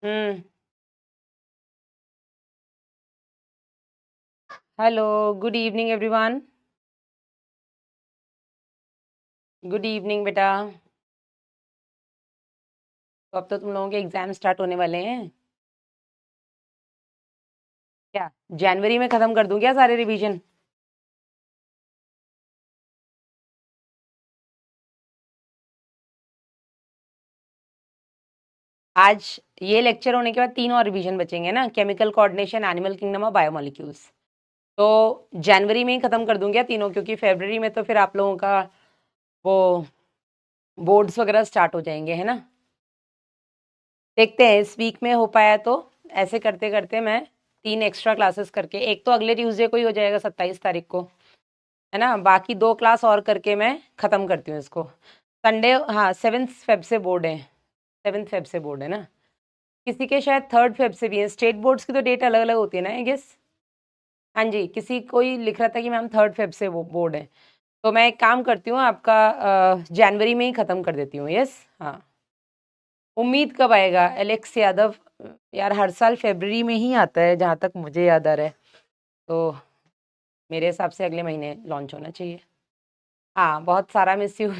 हम्म। Hello, good evening everyone. Good evening बेटा। तो अब तो तुम लोगों के एग्जाम स्टार्ट होने वाले हैं। क्या जनवरी में खत्म कर दूं क्या सारे रिवीजन? आज ये लेक्चर होने के बाद 3 और रिवीजन बचेंगे ना, केमिकल कोऑर्डिनेशन, एनिमल किंगडम और बायोमोलिक्यूल्स। तो जनवरी में ही खत्म कर दूं क्या तीनों, क्योंकि फरवरी में तो फिर आप लोगों का वो बोर्ड्स वगैरह स्टार्ट हो जाएंगे, है ना। देखते हैं इस वीक में हो पाया तो। ऐसे करते करते मैं 3 एक्स्ट्रा क्लासेस करके, एक तो अगले ट्यूसडे को ही हो जाएगा 27 तारीख को, है ना। बाकी 2 क्लास और करके मैं खत्म करती हूँ इसको। संडे, हाँ 7 फेब से बोर्ड है। 7 फेब से बोर्ड है ना। किसी के शायद 3 फेब से भी है। स्टेट बोर्ड्स की तो डेट अलग अलग होती है ना, आई गेस। हाँ जी, किसी कोई लिख रहा था कि मैम 3 फेब से वो बोर्ड है। तो मैं एक काम करती हूँ, आपका जनवरी में ही खत्म कर देती हूँ। यस, हाँ। उम्मीद कब आएगा एलेक्स यादव? यार हर साल फरवरी में ही आता है जहाँ तक मुझे याद आ रहा है। तो मेरे हिसाब से अगले महीने लॉन्च होना चाहिए। हाँ, बहुत सारा मिस यू।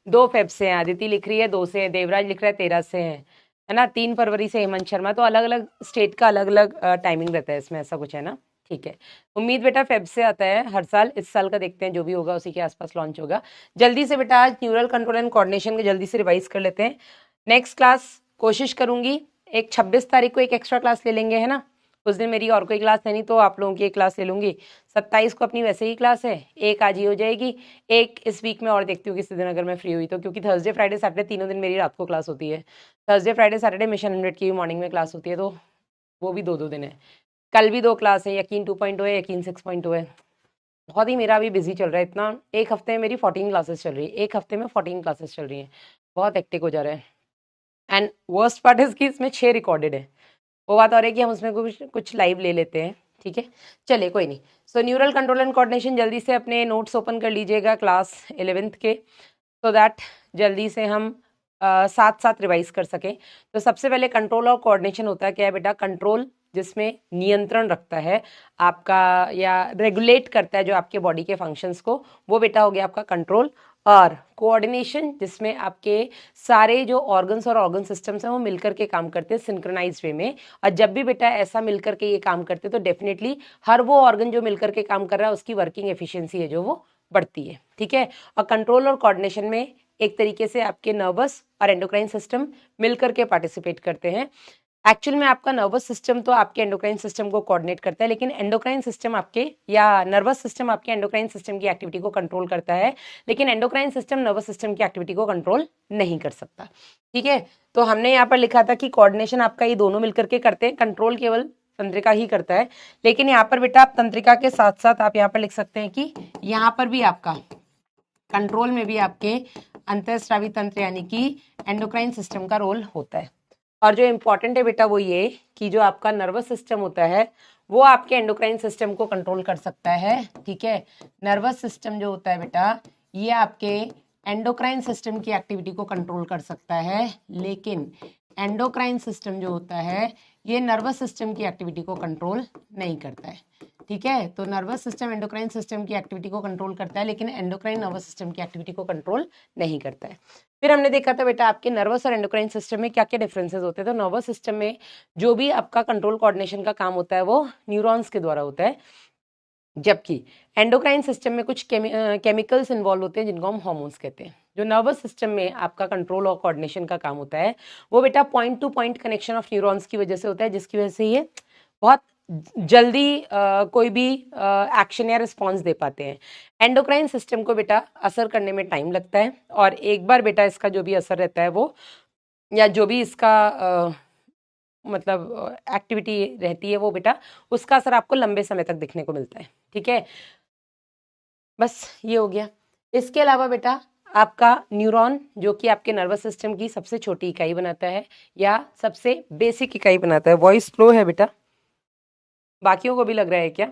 2 फेब से है, आदिति लिख रही है 2 से है, देवराज लिख रहा है 13 से है ना। 3 फरवरी से हेमंत शर्मा। तो अलग अलग स्टेट का अलग अलग टाइमिंग रहता है इसमें, ऐसा कुछ है ना। ठीक है। उम्मीद बेटा फेब से आता है हर साल। इस साल का देखते हैं, जो भी होगा उसी के आसपास लॉन्च होगा। जल्दी से बेटा आज न्यूरल कंट्रोल एंड कोऑर्डिनेशन के जल्दी से रिवाइज कर लेते हैं। नेक्स्ट क्लास कोशिश करूंगी, एक 26 तारीख को एक एक्स्ट्रा क्लास ले लेंगे, है ना। उस दिन मेरी और कोई क्लास है नहीं, तो आप लोगों की एक क्लास ले लूंगी। 27 को अपनी वैसे ही क्लास है, एक आज ही हो जाएगी। एक इस वीक में और देखती हूँ किसी दिन अगर मैं फ्री हुई तो, क्योंकि थर्सडे फ्राइडे सैटरडे तीनों दिन मेरी रात को क्लास होती है। थर्सडे फ्राइडे सैटरडे मिशन 100 की मॉर्निंग में क्लास होती है, तो वो भी 2-2 दिन है। कल भी 2 क्लास है, यकीन 2.0 है, यकीन 6.0 है। बहुत ही मेरा अभी बिजी चल रहा है इतना। एक हफ्ते में मेरी 14 क्लासेस चल रही है, एक हफ्ते में 14 क्लासेस चल रही हैं। बहुत एक्टिक हो जा रहा है। एंड वर्स्ट पार्ट इज कि इसमें 6 रिकॉर्डेड है। वो बात और है कि हम उसमें कुछ कुछ लाइव ले लेते हैं। ठीक है, चलिए कोई नहीं। सो न्यूरल कंट्रोल एंड कोऑर्डिनेशन, जल्दी से अपने नोट्स ओपन कर लीजिएगा क्लास 11th के, सो दैट जल्दी से हम साथ साथ रिवाइज कर सकें। तो सबसे पहले कंट्रोल और कोऑर्डिनेशन होता है क्या है बेटा? कंट्रोल जिसमें नियंत्रण रखता है आपका, या रेगुलेट करता है जो आपके बॉडी के फंक्शंस को, वो बेटा हो गया आपका कंट्रोल। और कोऑर्डिनेशन जिसमें आपके सारे जो ऑर्गन्स और ऑर्गन सिस्टम्स हैं वो मिलकर के काम करते हैं सिंक्रोनाइज वे में। और जब भी बेटा ऐसा मिलकर के ये काम करते हैं तो डेफिनेटली हर वो ऑर्गन जो मिलकर के काम कर रहा है उसकी वर्किंग एफिशिएंसी है जो वो बढ़ती है। ठीक है। और कंट्रोल और कोऑर्डिनेशन में एक तरीके से आपके नर्वस और एंडोक्राइन सिस्टम मिलकर के पार्टिसिपेट करते हैं। एक्चुअल में आपका नर्वस सिस्टम तो आपके एंडोक्राइन सिस्टम को कोऑर्डिनेट करता है, लेकिन एंडोक्राइन सिस्टम आपके, या नर्वस सिस्टम आपके एंडोक्राइन सिस्टम की एक्टिविटी को कंट्रोल करता है, लेकिन एंडोक्राइन सिस्टम नर्वस सिस्टम की एक्टिविटी को कंट्रोल नहीं कर सकता। ठीक है। तो हमने यहाँ पर लिखा था कि कोऑर्डिनेशन आपका ये दोनों मिलकर के करते हैं, कंट्रोल केवल तंत्रिका ही करता है। लेकिन यहाँ पर बेटा आप तंत्रिका के साथ साथ आप यहाँ पर लिख सकते हैं कि यहाँ पर भी आपका कंट्रोल में भी आपके अंतःस्रावी तंत्र यानी कि एंडोक्राइन सिस्टम का रोल होता है। और जो इम्पोर्टेंट है बेटा वो ये कि जो आपका नर्वस सिस्टम होता है वो आपके एंडोक्राइन सिस्टम को कंट्रोल कर सकता है। ठीक है। नर्वस सिस्टम जो होता है बेटा ये आपके एंडोक्राइन सिस्टम की एक्टिविटी को कंट्रोल कर सकता है, लेकिन एंडोक्राइन सिस्टम जो होता है ये नर्वस सिस्टम की एक्टिविटी को कंट्रोल नहीं करता है। ठीक है। तो नर्वस सिस्टम एंडोक्राइन सिस्टम की एक्टिविटी को कंट्रोल करता है, लेकिन एंडोक्राइन नर्वस सिस्टम की एक्टिविटी को कंट्रोल नहीं करता है। फिर हमने देखा था बेटा आपके नर्वस और एंडोक्राइन सिस्टम में क्या क्या डिफरेंसेस होते हैं। तो नर्वस सिस्टम में जो भी आपका कंट्रोल कोऑर्डिनेशन का काम होता है वो न्यूरॉन्स के द्वारा होता है, जबकि एंडोक्राइन सिस्टम में कुछ केमिकल्स इन्वॉल्व होते हैं जिनको हम हार्मोन्स कहते हैं। जो नर्वस सिस्टम में आपका कंट्रोल और कोऑर्डिनेशन का काम होता है वो बेटा point two point connection of neurons की वजह से होता है, जिसकी वजह से ये बहुत जल्दी कोई भी एक्शन या रिस्पॉन्स दे पाते हैं। एंडोक्राइन सिस्टम को बेटा असर करने में टाइम लगता है, और एक बार बेटा इसका जो भी असर रहता है वो, या जो भी इसका मतलब एक्टिविटी रहती है वो बेटा, उसका असर आपको लंबे समय तक दिखने को मिलता है। ठीक है। बस ये हो गया। इसके अलावा बेटा आपका न्यूरॉन जो कि आपके नर्वस सिस्टम की सबसे छोटी इकाई बनाता है, या सबसे बेसिक इकाई बनाता है। वॉइस स्लो है बेटा, बाकियों को भी लग रहा है क्या?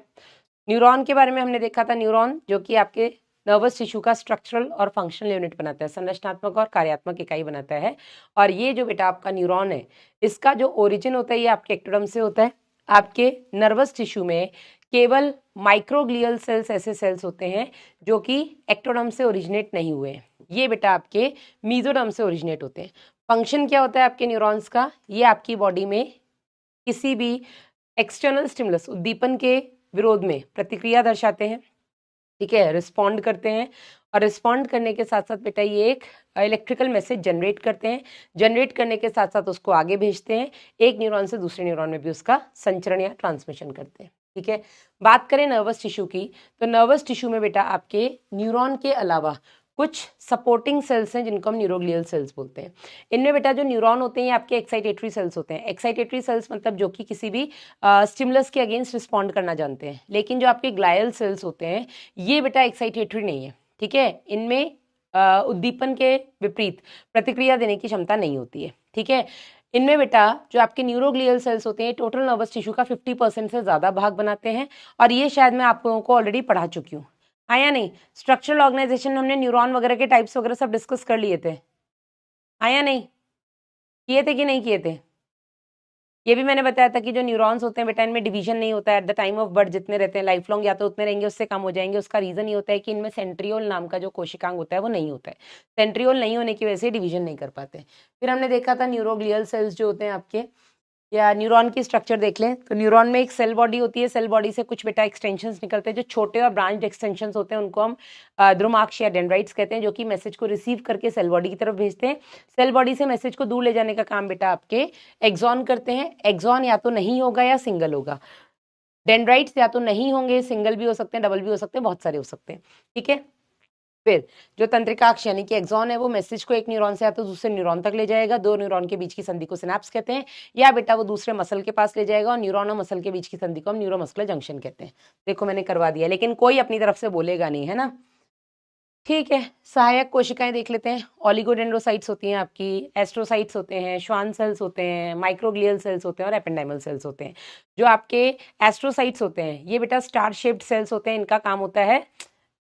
न्यूरॉन के बारे में हमने देखा था, न्यूरॉन जो कि आपके नर्वस टिश्यू का स्ट्रक्चरल और फंक्शनल यूनिट बनाता है, संरचनात्मक और कार्यात्मक इकाई बनाता है। और ये जो बेटा आपका न्यूरॉन है, इसका जो ओरिजिन होता है ये आपके एक्टोडर्म से होता है। आपके नर्वस टिश्यू में केवल माइक्रोग्लियल सेल्स ऐसे सेल्स होते हैं जो कि एक्टोडर्म से ओरिजिनेट नहीं हुए हैं, ये बेटा आपके मीजोडर्म से ओरिजिनेट होते हैं। फंक्शन क्या होता है आपके न्यूरॉन्स का, ये आपकी बॉडी में किसी भी एक्सटर्नल स्टिमुलस, उद्दीपन के विरोध में प्रतिक्रिया दर्शाते हैं, ठीक है, रिस्पॉन्ड करते हैं। और रिस्पॉन्ड करने के साथ साथ बेटा ये एक इलेक्ट्रिकल मैसेज जनरेट करते हैं, जनरेट करने के साथ साथ उसको आगे भेजते हैं, एक न्यूरॉन से दूसरे न्यूरॉन में भी उसका संचरण या ट्रांसमिशन करते हैं, ठीक है। बात करें नर्वस टिश्यू की, तो नर्वस टिश्यू में बेटा आपके न्यूरॉन के अलावा कुछ सपोर्टिंग सेल्स हैं जिनको हम न्यूरोग्लियल सेल्स बोलते हैं। इनमें बेटा जो न्यूरॉन होते हैं ये आपके एक्साइटेटरी सेल्स होते हैं। एक्साइटेटरी सेल्स मतलब जो कि किसी भी स्टिमुलस के अगेंस्ट रिस्पॉन्ड करना जानते हैं। लेकिन जो आपके ग्लायल सेल्स होते हैं ये बेटा एक्साइटेटरी नहीं है, ठीक है, इनमें उद्दीपन के विपरीत प्रतिक्रिया देने की क्षमता नहीं होती है, ठीक है। इनमें बेटा जो आपके न्यूरोग्लियल सेल्स होते हैं टोटल नर्वस टिश्यू का 50% से ज़्यादा भाग बनाते हैं। और ये शायद मैं आप लोगों को ऑलरेडी पढ़ा चुकी हूँ, हाँ या नहीं। स्ट्रक्चरल ऑर्गेनाइजेशन हमने न्यूरॉन वगैरह के टाइप्स वगैरह सब डिस्कस कर लिए थे, हाँ या नहीं, किए थे कि नहीं किए थे। ये भी मैंने बताया था कि जो न्यूरॉन्स होते हैं बेटा इनमें डिवीजन नहीं होता है at the time of birth, जितने रहते हैं लाइफ लॉन्ग या तो उतने रहेंगे उससे कम हो जाएंगे। उसका रीजन ये होता है कि इनमें सेंट्रियोल नाम का जो कोशिकांग होता है वो नहीं होता है, सेंट्रियोल नहीं होने की वजह से डिवीजन नहीं कर पाते। फिर हमने देखा था न्यूरोग्लियल सेल्स जो होते हैं आपके, या न्यूरॉन की स्ट्रक्चर देख लें तो न्यूरॉन में एक सेल बॉडी होती है, सेल बॉडी से कुछ बेटा एक्सटेंशंस निकलते हैं, जो छोटे और ब्रांच एक्सटेंशंस होते हैं उनको हम ध्रुमाक्ष या डेंड्राइट्स कहते हैं, जो कि मैसेज को रिसीव करके सेल बॉडी की तरफ भेजते हैं। सेल बॉडी से मैसेज को दूर ले जाने का काम बेटा आपके एक्सॉन करते हैं। एक्सॉन या तो नहीं होगा या सिंगल होगा, डेंड्राइट्स या तो नहीं होंगे, सिंगल भी हो सकते हैं, डबल भी हो सकते हैं, बहुत सारे हो सकते हैं, ठीक है। फिर जो तंत्रिकाक्ष यानी कि एक्सॉन है वो मैसेज को एक न्यूरॉन से या तो दूसरे न्यूरॉन तक ले जाएगा, दो न्यूरॉन के बीच की संधि को सिनेप्स कहते हैं, या बेटा वो दूसरे मसल के पास ले जाएगा और न्यूरॉन और मसल के बीच की संधि को हम न्यूरोमस्कुलर जंक्शन कहते हैं। देखो मैंने करवा दिया, लेकिन कोई अपनी तरफ से बोलेगा नहीं, है ना, ठीक है। सहायक कोशिकाएं देख लेते हैं। ऑलिगोडेंड्रोसाइट्स होती हैं आपकी, एस्ट्रोसाइट्स होते हैं, श्वान सेल्स होते हैं, माइक्रोग्लियल सेल्स होते हैं और एपेंडाइमल सेल्स होते हैं। जो आपके एस्ट्रोसाइट्स होते हैं ये बेटा स्टार शेप्ड सेल्स होते हैं, इनका काम होता है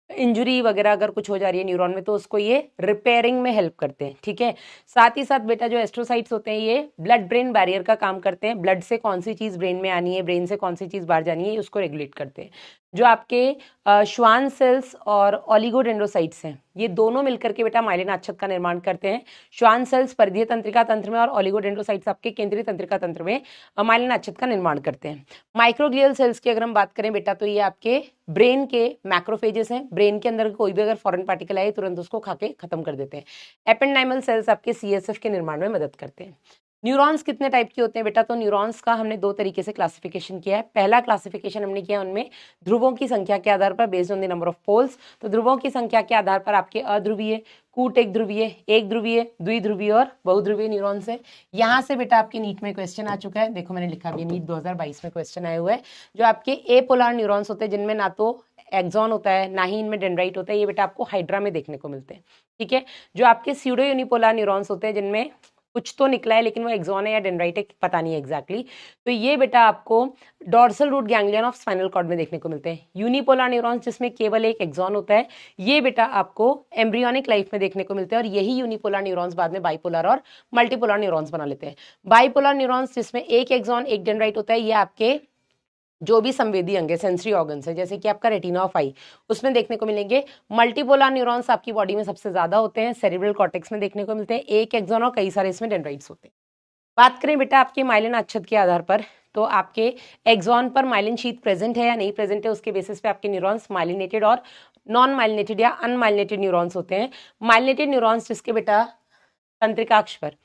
इंजुरी वगैरह अगर कुछ हो जा रही है न्यूरॉन में तो उसको ये रिपेयरिंग में हेल्प करते हैं, ठीक है। साथ ही साथ बेटा जो एस्ट्रोसाइट्स होते हैं ये ब्लड ब्रेन बैरियर का काम करते हैं, ब्लड से कौन सी चीज ब्रेन में आनी है, ब्रेन से कौन सी चीज बाहर जानी है उसको रेगुलेट करते हैं। जो आपके श्वान सेल्स और ऑलिगोडेंड्रोसाइट्स हैं ये दोनों मिलकर के बेटा माइलिन आच्छाद का निर्माण करते हैं। श्वान सेल्स परिधीय तंत्रिका तंत्र में और ऑलिगोडेंड्रोसाइट्स आपके केंद्रीय तंत्रिका तंत्र में माइलिन आच्छाद का निर्माण करते हैं। माइक्रोग्लियल सेल्स की अगर हम बात करें बेटा तो ये आपके ब्रेन के मैक्रोफेजेस हैं, ब्रेन के अंदर कोई भी अगर फॉरेन पार्टिकल आए तुरंत उसको खा के खत्म कर देते हैं। एपेंडाइमल सेल्स आपके सीएसएफ के निर्माण में मदद करते हैं। न्यूरॉन्स कितने टाइप के होते हैं बेटा, तो न्यूरॉन्स का हमने दो तरीके से क्लासिफिकेशन किया है। पहला क्लासिफिकेशन हमने किया उनमें ध्रुवों की संख्या के आधार पर, based on the number of poles. तो ध्रुवों की संख्या के आधार पर आपके अध्रुवीय, कूट एक ध्रुवीय, एक ध्रुवीय, द्विध्रुवीय और बहुध्रुवीय न्यूरॉन्स है। यहाँ से बेटा आपके नीट में क्वेश्चन आ चुका है, देखो मैंने लिखा भी, नीट 2022 में क्वेश्चन आए हुए हैं। जो आपके एपोलर न्यूरॉन्स होते हैं जिनमें ना तो एक्सॉन होता है ना ही इनमें डेंड्राइट होता है, ये बेटा आपको हाइड्रा में देखने को मिलते हैं, ठीक है। जो आपके स्यूडो यूनिपोलर न्यूरॉन्स होते हैं जिनमें कुछ तो निकला है लेकिन वो एक्सॉन है या डेंड्राइट है पता नहीं है एग्जैक्टली, तो ये बेटा आपको dorsal root ganglion of spinal cord में देखने को मिलते हैं। यूनिपोलर न्यूरॉन्स जिसमें केवल एक एक्सॉन होता है ये बेटा आपको एम्ब्रियोनिक लाइफ में देखने को मिलते हैं, और यही यूनिपोलर न्यूरॉन्स बाद में बाइपोलर और मल्टीपोलर न्यूरॉन्स बना लेते हैं। बाइपोलर न्यूरॉन्स जिसमें एक एक्सॉन एक डेंड्राइट होता है, ये आपके जो भी संवेदी अंग है, सेंसरी ऑर्गन्स है, जैसे कि आपका रेटिना ऑफ आई, उसमें देखने को मिलेंगे। मल्टीपोलर न्यूरॉन्स आपकी बॉडी में सबसे ज्यादा होते हैं, सेरिब्रल कॉर्टेक्स में देखने को मिलते हैं, एक एक्सॉन और कई सारे इसमें डेंड्राइट्स होते हैं। बात करें बेटा आपके माइलिन आच्छाद के आधार पर, तो आपके एक्सॉन पर माइलिन शीथ प्रेजेंट है या नहीं प्रेजेंट है उसके बेसिस पे आपके न्यूरॉन्स माइलिनेटेड और नॉन माइलिनेटेड या अनमाइलिनेटेड न्यूरॉन्स होते हैं। माइलिनेटेड न्यूरॉन्स जिसके बेटा तंत्रिकाक्ष पर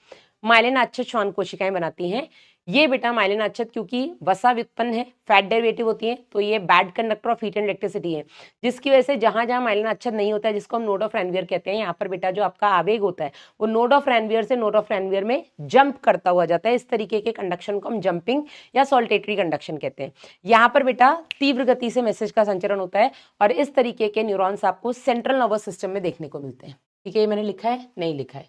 माइलिन आच्छाद श्वान कोशिकाएं बनाती हैं, ये बेटा माइलिन आच्छाद क्योंकि वसा व्युत्पन्न है, फैट डेरिवेटिव होती है, तो ये bad conductor of heat and electricity है, जिसकी वजह से जहां जहां माइलिन आच्छाद नहीं होता है जिसको हम नोड ऑफ रैनवियर कहते हैं, यहाँ पर बेटा जो आपका आवेग होता है वो नोड ऑफ रैनवियर से नोड ऑफ रैनवियर में जंप करता हुआ जाता है। इस तरीके के कंडक्शन को हम जंपिंग या सॉल्टेटरी कंडक्शन कहते हैं। यहाँ पर बेटा तीव्र गति से मैसेज का संचरण होता है और इस तरीके के न्यूरॉन्स आपको सेंट्रल नर्वस सिस्टम में देखने को मिलते हैं, ठीक है। ये मैंने लिखा है, नहीं लिखा है,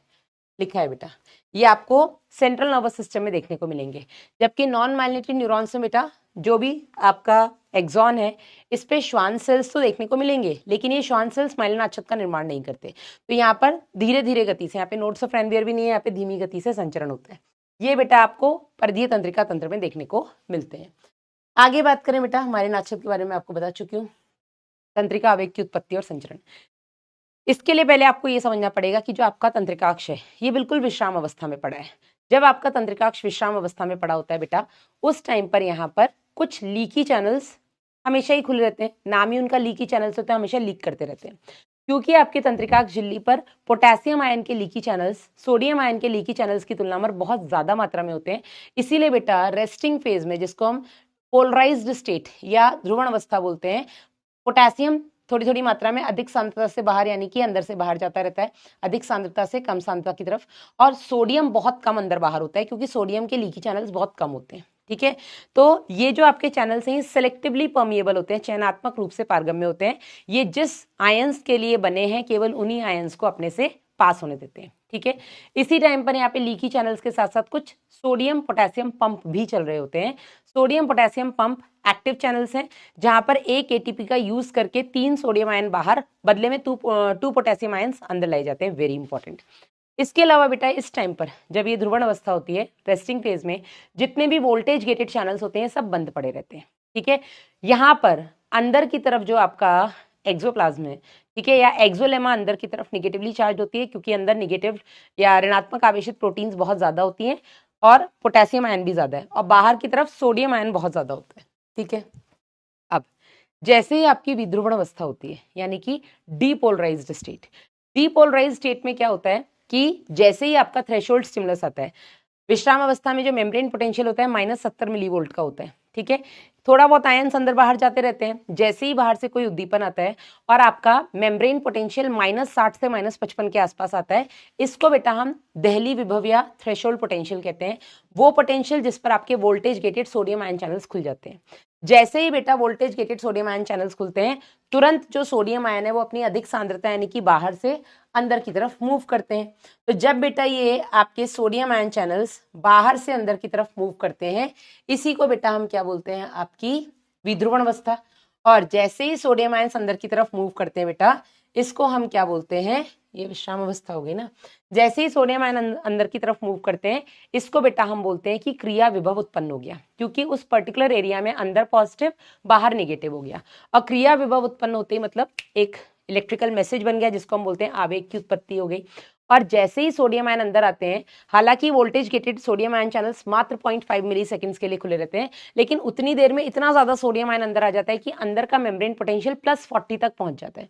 लिखा है बेटा, ये आपको सेंट्रल नर्वस सिस्टम में देखने को मिलेंगे। जबकि नॉन माइलिनेटेड न्यूरॉन्स में बेटा जो भी आपका एक्सॉन है, इस पे श्वान सेल्स तो देखने को मिलेंगे, लेकिन ये श्वान सेल्स माइलिन आच्छाद का निर्माण नहीं करते। तो यहाँ पर धीरे धीरे गति से, यहाँ पे नोड्स ऑफ रेनवियर भी नहीं है, यहाँ पे धीमी गति से संचरण होता है। ये बेटा आपको परिधीय तंत्रिका तंत्र में देखने को मिलते हैं। आगे बात करें बेटा, माइलिन आच्छाद के बारे में आपको बता चुकी हूँ, तंत्रिका आवेग की उत्पत्ति और संचरण। इसके लिए पहले आपको ये समझना पड़ेगा कि जो आपका तंत्रिकाक्ष है ये बिल्कुल विश्राम अवस्था में पड़ा है। जब आपका तंत्रिकाक्ष विश्राम अवस्था में पड़ा होता है बेटा, उस टाइम पर यहाँ पर कुछ लीकी चैनल्स हमेशा ही खुले रहते हैं, नाम ही उनका लीकी चैनल्स होते हैं, हमेशा लीक करते रहते हैं। क्योंकि आपके तंत्रिकाक्ष झिल्ली पर पोटेशियम आयन के लीकी चैनल्स सोडियम आयन के लीकी चैनल्स की तुलना में बहुत ज्यादा मात्रा में होते हैं, इसीलिए बेटा रेस्टिंग फेज में, जिसको हम पोलराइज्ड स्टेट या ध्रुवण अवस्था बोलते हैं, पोटेशियम थोड़ी थोड़ी मात्रा में अधिक सांद्रता से बाहर यानी कि अंदर से बाहर जाता रहता है, अधिक सांद्रता से कम सांद्रता की तरफ, और सोडियम बहुत कम अंदर बाहर होता है क्योंकि सोडियम के लीकी चैनल्स बहुत कम होते हैं। ठीक है, तो ये जो आपके चैनल्स हैं सेलेक्टिवली परमिएबल होते हैं, चयनात्मक रूप से पारगम्य होते हैं। ये जिस आयंस के लिए बने हैं केवल उन्हीं आयंस को अपने से पास होने देते हैं। ठीक है, इसी टाइम पर यहाँ पे लीकी चैनल्स के साथ साथ कुछ सोडियम पोटेशियम पंप भी चल रहे होते हैं। Sodium potassium pump active channels हैं, जहां पर एक एटीपी का यूज करके 3 सोडियम आयन बाहर, बदले में 2 पोटेशियम आयन्स अंदर लाए जाते हैं। Very important. इसके अलावा बेटा इस टाइम पर जब ये ध्रुवण अवस्था होती है, रेस्टिंग फेज में, जितने भी वोल्टेज गेटेड चैनल्स होते हैं सब बंद पड़े रहते हैं। ठीक है, यहाँ पर अंदर की तरफ जो आपका एक्सोप्लाज्म है, ठीक है, या एक्सोलेमा अंदर की तरफ निगेटिवली चार्ज होती है, क्योंकि अंदर निगेटिव या ऋणात्मक आवेशित प्रोटीन्स बहुत ज्यादा होती हैं और पोटेशियम आयन भी ज्यादा है, और बाहर की तरफ सोडियम आयन बहुत ज्यादा होता है। ठीक है, अब जैसे ही आपकी विध्रुवण अवस्था होती है यानी कि डीपोलराइज्ड स्टेट, डीपोलराइज्ड स्टेट में क्या होता है कि जैसे ही आपका थ्रेशोल्ड स्टिमुलस आता है, विश्राम अवस्था में जो मेम्ब्रेन पोटेंशियल होता है -70 मिलीवोल्ट का होता है। ठीक है, थोड़ा बहुत आयन्स अंदर बाहर जाते रहते हैं, जैसे ही बाहर से कोई उद्दीपन आता है और आपका मेम्ब्रेन पोटेंशियल -60 से -55 के आसपास आता है, इसको बेटा हम दहली विभव या थ्रेशोल्ड पोटेंशियल कहते हैं। वो पोटेंशियल जिस पर आपके voltage gated sodium ion channels खुल जाते हैं। जैसे ही बेटा voltage gated sodium ion channels खुलते हैं, तुरंत जो सोडियम आयन है वो अपनी अधिक सांद्रता यानी कि बाहर से अंदर की तरफ मूव करते हैं। तो जब बेटा ये आपके सोडियम आयन चैनल्स बाहर से अंदर की तरफ मूव करते हैं, इसी को बेटा हम क्या बोलते हैं, आपकी विध्रुवण अवस्था। और जैसे ही सोडियम आयन अंदर की तरफ मूव करते हैं बेटा, इसको हम क्या बोलते हैं, ये विश्राम अवस्था हो गई ना। जैसे ही सोडियम आयन अंदर की तरफ मूव करते हैं, इसको बेटा हम बोलते हैं कि क्रिया विभव उत्पन्न हो गया, क्योंकि उस पर्टिकुलर एरिया में अंदर पॉजिटिव बाहर नेगेटिव हो गया। और क्रिया विभव उत्पन्न होते ही मतलब एक इलेक्ट्रिकल मैसेज बन गया, जिसको हम बोलते हैं आवेग की उत्पत्ति हो गई। और जैसे ही सोडियम आयन अंदर आते हैं, हालांकि voltage gated sodium ion channels मात्र 0.5 मिली सेकेंड्स के लिए खुले रहते हैं, लेकिन उतनी देर में इतना ज्यादा सोडियम आयन अंदर आ जाता है कि अंदर का मेम्ब्रेन पोटेंशियल +40 तक पहुंच जाता है।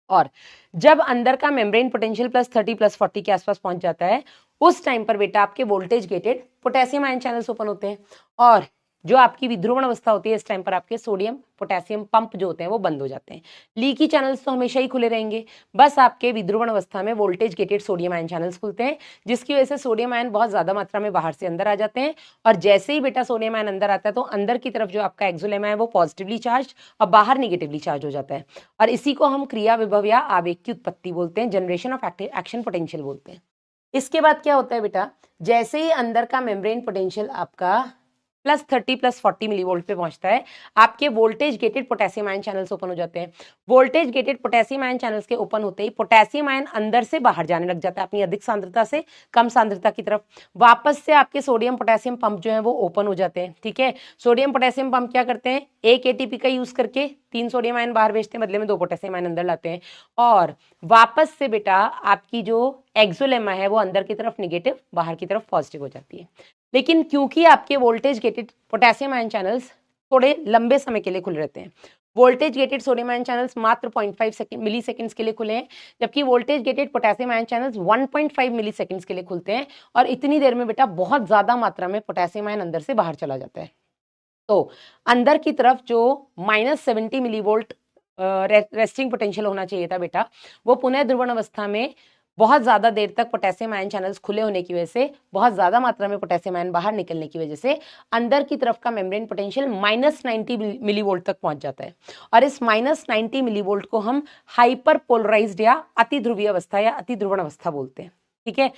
और जब अंदर का मेम्ब्रेन पोटेंशियल +30 +40 के आसपास पहुंच जाता है, उस टाइम पर बेटा आपके voltage gated potassium ion channels open होते हैं, और जो आपकी विध्रुवण अवस्था होती है इस टाइम पर आपके सोडियम पोटेशियम पंप जो होते हैं वो बंद हो जाते हैं। लीकी चैनल्स तो हमेशा ही खुले रहेंगे, बस आपके विध्रुवण अवस्था में voltage gated sodium ion channels खुलते हैं, जिसकी वजह से सोडियम आयन बहुत ज्यादा मात्रा में बाहर से अंदर आ जाते हैं। और जैसे ही बेटा सोडियम आयन अंदर आता है, तो अंदर की तरफ जो आपका एक्सोलेमा है वो पॉजिटिवली चार्ज और बाहर निगेटिवली चार्ज हो जाता है, और इसी को हम क्रिया विभव या आवेग की उत्पत्ति बोलते हैं, जनरेशन ऑफ एक्शन पोटेंशियल बोलते हैं। इसके बाद क्या होता है बेटा, जैसे ही अंदर का मेम्ब्रेन पोटेंशियल आपका +30 +40 मिलीवोल्ट पे पहुंचता है, आपके voltage gated potassium ion channels open हो जाते हैं। Voltage gated potassium ion channels के ओपन होते ही पोटेशियम आयन अंदर से बाहर जाने लग जाता है, अपनी अधिक सांद्रता से कम सांद्रता की तरफ। वापस से आपके सोडियम पोटेशियम पंप जो है वो ओपन हो जाते हैं। ठीक है, सोडियम पोटेशियम पंप क्या करते हैं, एक एटीपी का यूज करके 3 सोडियम आयन बाहर भेजते हैं, बदले में 2 पोटेशियम आयन अंदर लाते हैं, और वापस से बेटा आपकी जो एक्सोलेमा है वो अंदर की तरफ निगेटिव, बाहर की तरफ पॉजिटिव हो जाती है। लेकिन क्योंकि आपके voltage gated potassium ion channels थोड़े लंबे समय के लिए खुले रहते हैं, voltage gated sodium ion channels मात्र 0.5 मिली सेकेंड्स के लिए खुले हैं, जबकि voltage gated potassium ion channels 1.5 मिली सेकेंड्स के लिए खुलते हैं, और इतनी देर में बेटा बहुत ज्यादा मात्रा में पोटेशियम आयन अंदर से बाहर चला जाता है। तो अंदर की तरफ जो -70 मिलीवोल्ट रेस्टिंग पोटेंशियल होना चाहिए था बेटा, वो पुनः ध्रुवण अवस्था में बहुत ज्यादा देर तक पोटेशियम आयन चैनल्स खुले होने की वजह से, बहुत ज्यादा मात्रा में पोटेशियम आयन बाहर निकलने की वजह से अंदर की तरफ का मेम्ब्रेन पोटेंशियल -90 मिलीवोल्ट तक पहुंच जाता है। और इस -90 मिलीवोल्ट को हम हाइपर पोलराइज्ड या अति ध्रुवीय अवस्था या अति ध्रुवण अवस्था बोलते हैं। ठीक है,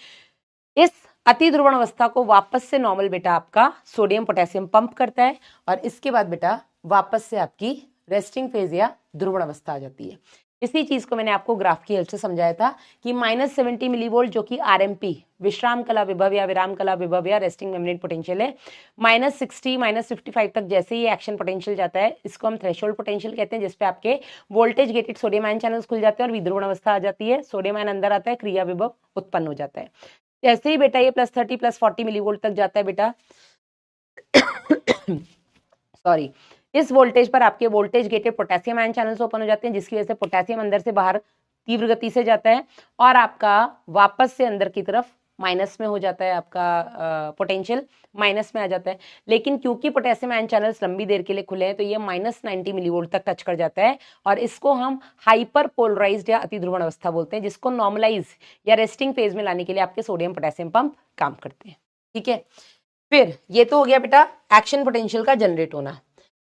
इस अति ध्रुवण अवस्था को वापस से नॉर्मल बेटा आपका सोडियम पोटेशियम पंप करता है, और इसके बाद बेटा वापस से आपकी रेस्टिंग फेज या ध्रुवण अवस्था आ जाती है। इसी चीज को मैंने आपको ग्राफ की हेल्प से समझाया था कि -70 मिलीवोल्ट जो कि आरएमपी विश्राम कला विभव या विराम कला विभव या रेस्टिंग मेम्ब्रेन पोटेंशियल है, -60 -55 तक जैसे ही एक्शन पोटेंशियल जाता है, इसको हम थ्रेशोल्ड पोटेंशियल कहते हैं, जिसपे आपके voltage gated sodium ion channels खुल जाते हैं और विध्रुवण अवस्था आ जाती है, सोडियम आयन अंदर आता है, क्रिया विभव उत्पन्न हो जाता है। जैसे ही बेटा ये +30 +40 मिलीवोल्ट तक जाता है बेटा सॉरी, इस वोल्टेज पर आपके voltage gated potassium ion channels open हो जाते हैं, जिसकी वजह से पोटेशियम अंदर से बाहर तीव्र गति से जाता है और आपका वापस से अंदर की तरफ माइनस में हो जाता है, आपका पोटेंशियल माइनस में आ जाता है। लेकिन क्योंकि पोटेशियम आयन चैनल्स लंबी देर के लिए खुले हैं तो ये -90 मिलीवोल्ट तक टच कर जाता है और इसको हम हाइपर पोलराइज्ड या अति ध्रुवण अवस्था बोलते हैं, जिसको नॉर्मलाइज या रेस्टिंग फेज में लाने के लिए आपके सोडियम पोटेशियम पंप काम करते हैं। ठीक है, फिर ये तो हो गया बेटा एक्शन पोटेंशियल का जनरेट होना।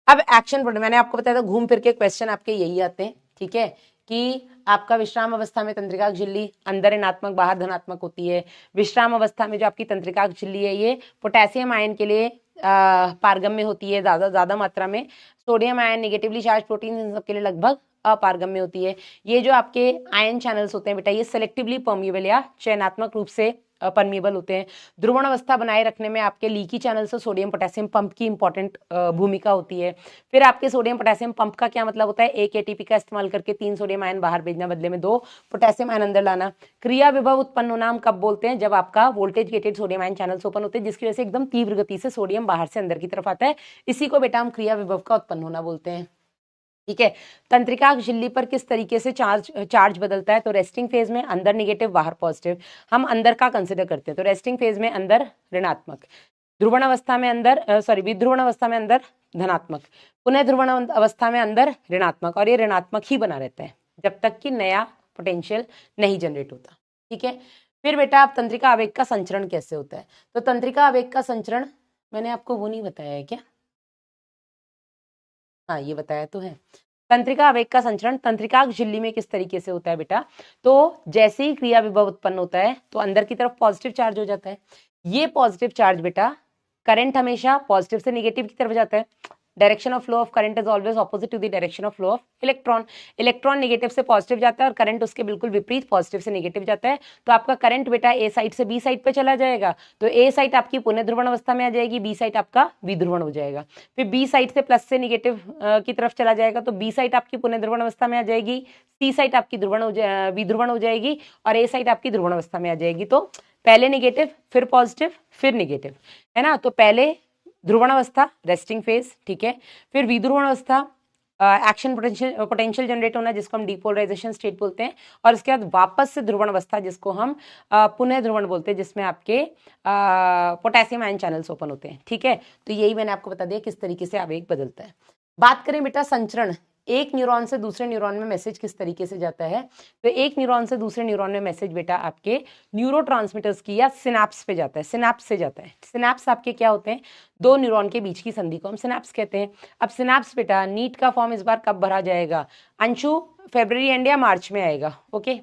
अब एक्शन मैंने आपको बताया था घूम फिर के क्वेश्चन आपके यही आते हैं। ठीक है, कि आपका विश्राम अवस्था में तंत्रिकाक झिल्ली अंदर ऋणात्मक बाहर धनात्मक होती है। विश्राम अवस्था में जो आपकी तंत्रिकाक झिल्ली है ये पोटेशियम आयन के लिए पारगम्य होती है ज्यादा मात्रा में। Sodium ion, negatively charge protein, इन सब के लिए लगभग अपारगम्य होती है। ये जो आपके आयन चैनल्स होते हैं बेटा ये सेलेक्टिवली परमिएबल या चयनात्मक रूप से परमिएबल होते हैं। ध्रुवण अवस्था बनाए रखने में आपके लीकी चैनल से सोडियम पोटेशियम पंप की इंपॉर्टेंट भूमिका होती है। फिर आपके सोडियम पोटेशियम पंप का क्या मतलब होता है, 1 एटीपी का इस्तेमाल करके 3 सोडियम आयन बाहर भेजना, बदले में 2 पोटेशियम आयन अंदर लाना। क्रिया विभव उत्पन्न होना हम कब बोलते हैं, जब आपका voltage gated sodium ion channels open होते हैं, जिसकी वजह से एकदम तीव्र गति से सोडियम बाहर से अंदर की तरफ आता है। इसी को बेटा हम क्रिया विभव का उत्पन्न होना बोलते हैं। ठीक है, तंत्रिकाक झिल्ली पर किस तरीके से चार्ज बदलता है, तो रेस्टिंग फेज में अंदर नेगेटिव बाहर पॉजिटिव। हम अंदर का कंसिडर करते हैं तो रेस्टिंग फेज में अंदर ऋणात्मक, ध्रुवण अवस्था में अंदर विध्रुवण अवस्था में अंदर धनात्मक, पुनः ध्रुवण अवस्था में अंदर ऋणात्मक, और ये ऋणात्मक ही बना रहता है जब तक कि नया पोटेंशियल नहीं जनरेट होता। ठीक है, फिर बेटा आप तंत्रिका आवेग का संचरण कैसे होता है, तो तंत्रिका आवेग का संचरण मैंने आपको वो नहीं बताया है क्या, हाँ ये बताया तो है। तंत्रिका आवेग का संचरण तंत्रिकाक झिल्ली में किस तरीके से होता है बेटा, तो जैसे ही क्रिया विभव उत्पन्न होता है तो अंदर की तरफ पॉजिटिव चार्ज हो जाता है। ये पॉजिटिव चार्ज बेटा, करंट हमेशा पॉजिटिव से नेगेटिव की तरफ जाता है। Direction of flow of current is always opposite to the direction of flow of electron. Electron negative से पॉजिटिव जाता है और करंट उसके बिल्कुल विपरीत पॉजिटिव से नेगेटिव जाता है। तो आपका करंट बेटा ए साइड से बी साइड पे चला जाएगा, तो ए साइड आपकी पुनः ध्रुवण अवस्था में आ जाएगी, बी साइड आपका विध्रुवण हो जाएगा। फिर बी साइड से प्लस से नेगेटिव की तरफ चला जाएगा तो बी साइड आपकी पुनः ध्रुवण अवस्था में आ जाएगी, सी साइड आपकी विध्रुवण हो जाएगी और ए साइड आपकी ध्रुवण अवस्था में आ जाएगी। तो पहले नेगेटिव फिर पॉजिटिव फिर नेगेटिव, है ना। तो पहले ध्रुवण अवस्था रेस्टिंग फेज, ठीक है, फिर विध्रुवण अवस्था एक्शन पोटेंशियल जनरेट होना, जिसको हम डीपोलराइजेशन स्टेट बोलते हैं, और उसके बाद वापस से ध्रुवण अवस्था जिसको हम पुनः ध्रुवण बोलते हैं, जिसमें आपके पोटेशियम आयन चैनल्स ओपन होते हैं। ठीक है, तो यही मैंने आपको बता दिया किस तरीके से आवेग बदलता है। बात करें बेटा संचरण, एक न्यूरॉन से दूसरे न्यूरॉन में मैसेज किस तरीके से जाता है, तो एक न्यूरॉन से दूसरे न्यूरॉन में मैसेज बेटा आपके न्यूरोट्रांसमीटर्स की या सिनैप्स पे जाता है, सिनैप्स से जाता है। सिनैप्स आपके क्या होते हैं, दो न्यूरॉन के बीच की संधि को हम सिनैप्स कहते हैं। अब सिनैप्स बेटा नीट का फॉर्म इस बार कब भरा जाएगा, अंशु फरवरी एंड या मार्च में आएगा। ओके,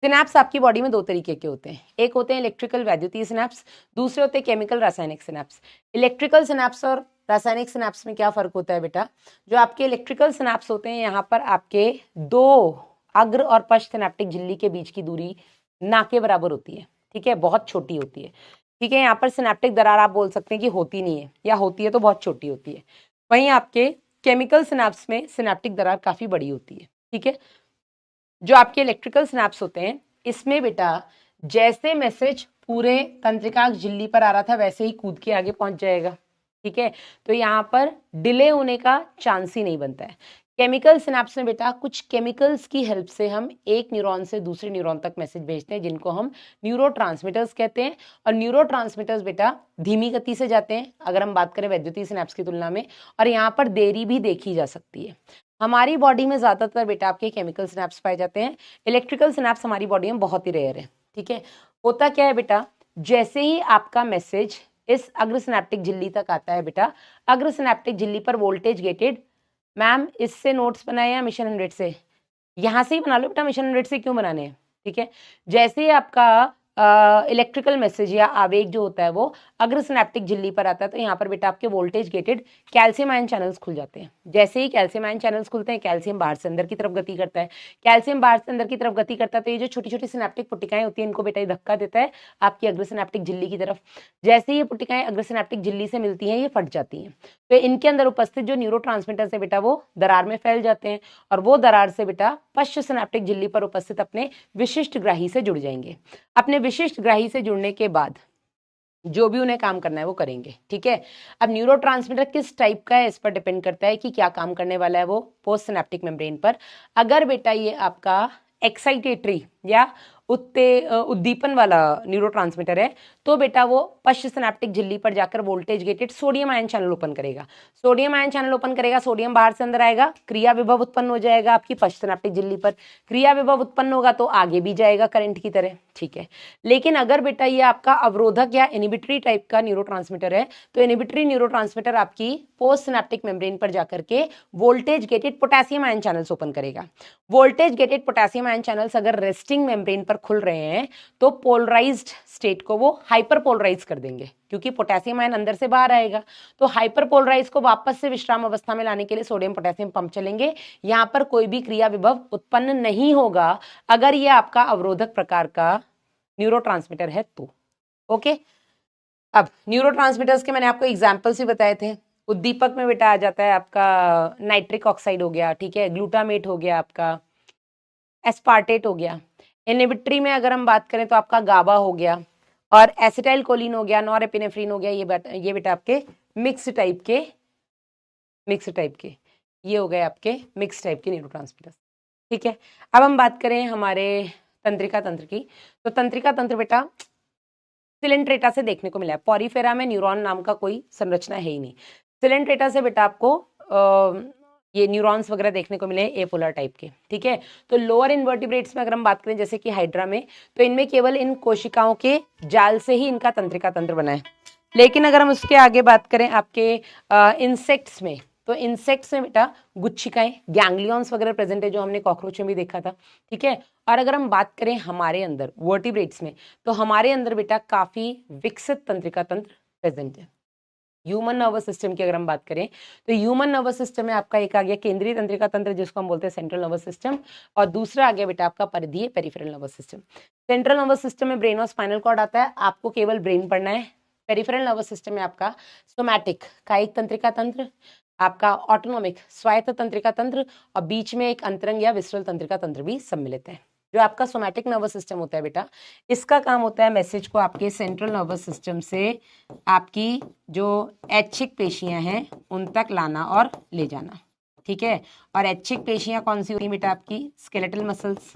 सिनैप्स आपकी बॉडी में दो तरीके के होते हैं, एक होते हैं इलेक्ट्रिकल वैद्युतीय सिनैप्स, दूसरे होते हैं केमिकल रासायनिक सिनैप्स। इलेक्ट्रिकल सिनैप्स और रासायनिक सिनैप्स में क्या फर्क होता है बेटा, जो आपके इलेक्ट्रिकल सिनैप्स होते हैं यहाँ पर आपके दो अग्र और पश्च सिनैप्टिक झिल्ली के बीच की दूरी ना के बराबर होती है। ठीक है, बहुत छोटी होती है। ठीक है, यहाँ पर सिनैप्टिक दरार आप बोल सकते हैं कि होती नहीं है, या होती है तो बहुत छोटी होती है। वहीं आपके केमिकल सिनैप्स में सिनैप्टिक दरार काफी बड़ी होती है। ठीक है, जो आपके इलेक्ट्रिकल सिनैप्स होते हैं इसमें बेटा जैसे मैसेज पूरे तंत्रिकाक झिल्ली पर आ रहा था वैसे ही कूद के आगे पहुंच जाएगा। ठीक है, तो यहाँ पर डिले होने का चांस ही नहीं बनता है। केमिकल सिनैप्स में बेटा कुछ केमिकल्स की हेल्प से हम एक न्यूरॉन से दूसरे न्यूरॉन तक मैसेज भेजते हैं, जिनको हम न्यूरोट्रांसमीटर्स कहते हैं। और न्यूरोट्रांसमीटर्स बेटा धीमी गति से जाते हैं अगर हम बात करें वैद्युतीय सिनैप्स की तुलना में, और यहाँ पर देरी भी देखी जा सकती है। हमारी बॉडी में ज्यादातर बेटा आपके केमिकल सिनैप्स पाए जाते हैं, इलेक्ट्रिकल सिनैप्स हमारी बॉडी में बहुत ही रेयर है। ठीक है, होता क्या है बेटा, जैसे ही आपका मैसेज इस अग्र सिनैप्टिक झिल्ली तक आता है बेटा, अग्र सिनैप्टिक झिल्ली पर वोल्टेज गेटेड, मैम इससे नोट्स बनाए या मिशन 100 से, यहां से ही बना लो बेटा, मिशन 100 से क्यों बनाने हैं। ठीक है, जैसे ही आपका इलेक्ट्रिकल मैसेज या आवेग जो होता है वो अग्र सिनेप्टिक झिल्ली पर आता है, तो यहाँ पर बेटा आपके voltage gated calcium ion channels खुल जाते हैं। जैसे ही कैल्शियम आयन चैनल्स खुलते हैं, कैल्शियम बाहर से अंदर की तरफ गति करता है। कैल्शियम बाहर से अंदर की तरफ गति करता है तो ये जो छोटी छोटी सिनेप्टिक पुट्टिकाएं होती हैं, इनको बेटा ये धक्का देता है आपकी अग्र सिनेप्टिक झिल्ली की तरफ। जैसे ही ये पुट्टिकाएं अग्र सिनेप्टिक झिल्ली से मिलती हैं, ये फट जाती हैं, तो इनके अंदर उपस्थित जो न्यूरोट्रांसमीटर्स है बेटा वो दरार में फैल जाते हैं, और वो दरार से बेटा पश्च सिनेप्टिक झिल्ली पर उपस्थित अपने विशिष्ट ग्राही से जुड़ जाएंगे। अपने विशिष्ट ग्राही से जुड़ने के बाद जो भी उन्हें काम करना है वो करेंगे। ठीक है, अब न्यूरोट्रांसमीटर किस टाइप का है इस पर डिपेंड करता है कि क्या काम करने वाला है वो पोस्ट सिनेप्टिक मेम्ब्रेन पर। अगर बेटा ये आपका एक्साइटेटरी या उद्दीपन वाला न्यूरोट्रांसमीटर है तो बेटा वो पश्च सिनेप्टिक झिल्ली पर जाकर voltage gated sodium ion channel open करेगा। सोडियम आयन चैनल ओपन करेगा, सोडियम बाहर से अंदर आएगा, क्रिया विभव उत्पन्न हो जाएगा आपकी पश्च सिनेप्टिक झिल्ली पर। क्रिया विभव उत्पन्न होगा तो आगे भी जाएगा करंट की तरह। ठीक है, लेकिन अगर बेटा ये आपका अवरोधक या इनिबिटरी टाइप का न्यूरोट्रांसमीटर है तो इनिबिटरी न्यूरोट्रांसमीटर आपकी पोस्ट सिनेप्टिक मेम्ब्रेन पर जाकर के voltage gated potassium ion channels open करेगा। Voltage gated potassium ion channels अगर रेस्टिंग मेम्ब्रेन पर खुल रहे हैं तो पोलराइज्ड स्टेट को वो हाइपर पोलराइज कर देंगे, क्योंकि पोटेशियम आयन अंदर से बाहर आएगा। तो हाइपर पोलराइज को वापस से विश्राम अवस्था में लाने के लिए सोडियम पोटेशियम पंप चलेंगे। यहां पर कोई भी क्रिया विभव उत्पन्न नहीं होगा अगर ये आपका अवरोधक प्रकार का न्यूरोट्रांसमीटर है तो। ओके, अब न्यूरोट्रांसमीटर्स के मैंने आपको एग्जाम्पल्स भी बताए थे। उद्दीपक में बेटा आ जाता है आपका नाइट्रिक ऑक्साइड हो गया, ठीक है, ग्लूटामेट हो गया, आपका एस्पार्टेट हो गया। इनिबिटरी में अगर हम बात करें तो आपका गाबा हो गया, और एसिटाइल कोलिन हो गया, नॉरएपिनेफ्रिन हो गया। ये बेटा आपके मिक्स टाइप के ये हो गए आपके मिक्स टाइप के न्यूरोट्रांसमीटर्स। ठीक है, अब हम बात करें हमारे तंत्रिका तंत्र की, तो तंत्रिका तंत्र बेटा सिलेंट्रेटा से देखने को मिला है। पॉरीफेरा में न्यूरॉन नाम का कोई संरचना है ही नहीं। सिलेंट्रेटा से बेटा आपको ये न्यूरॉन्स वगैरह देखने को मिले हैं एपोलर टाइप के। ठीक है, तो लोअर इन्वर्टिब्रेट्स में अगर हम बात करें जैसे कि हाइड्रा में, तो इनमें केवल इन कोशिकाओं के जाल से ही इनका तंत्रिका तंत्र बना है। लेकिन अगर हम उसके आगे बात करें आपके इंसेक्ट्स में, तो इंसेक्ट्स में बेटा गुच्छिकाएं, गैंग्लियंस वगैरह प्रेजेंट है, जो हमने कॉकरोच में भी देखा था। ठीक है, और अगर हम बात करें हमारे अंदर वर्टिब्रेट्स में, तो हमारे अंदर बेटा काफी विकसित तंत्रिका तंत्र प्रेजेंट है। ह्यूमन नर्वस सिस्टम की अगर हम बात करें तो ह्यूमन नर्वस सिस्टम में आपका एक आ गया केंद्रीय तंत्रिका तंत्र, जिसको हम बोलते हैं सेंट्रल नर्वस सिस्टम, और दूसरा आ गया बेटा आपका परिधीय peripheral nervous system. Central nervous system में ब्रेन और स्पाइनल कॉर्ड आता है, आपको केवल ब्रेन पढ़ना है। पेरिफेरल नर्वस सिस्टम में आपका सोमैटिक कायिक तंत्रिका तंत्र, आपका ऑटोनॉमिक स्वायत्त तंत्रिका तंत्र, और बीच में एक अंतरंग या विसरल तंत्रिका तंत्र भी सम्मिलित है। जो आपका सोमैटिक नर्वस सिस्टम होता है बेटा, इसका काम होता है मैसेज को आपके सेंट्रल नर्वस सिस्टम से आपकी जो ऐच्छिक पेशियां हैं उन तक लाना और ले जाना। ठीक है, और ऐच्छिक पेशियां कौन सी होती है बेटा, आपकी स्केलेटल मसल्स।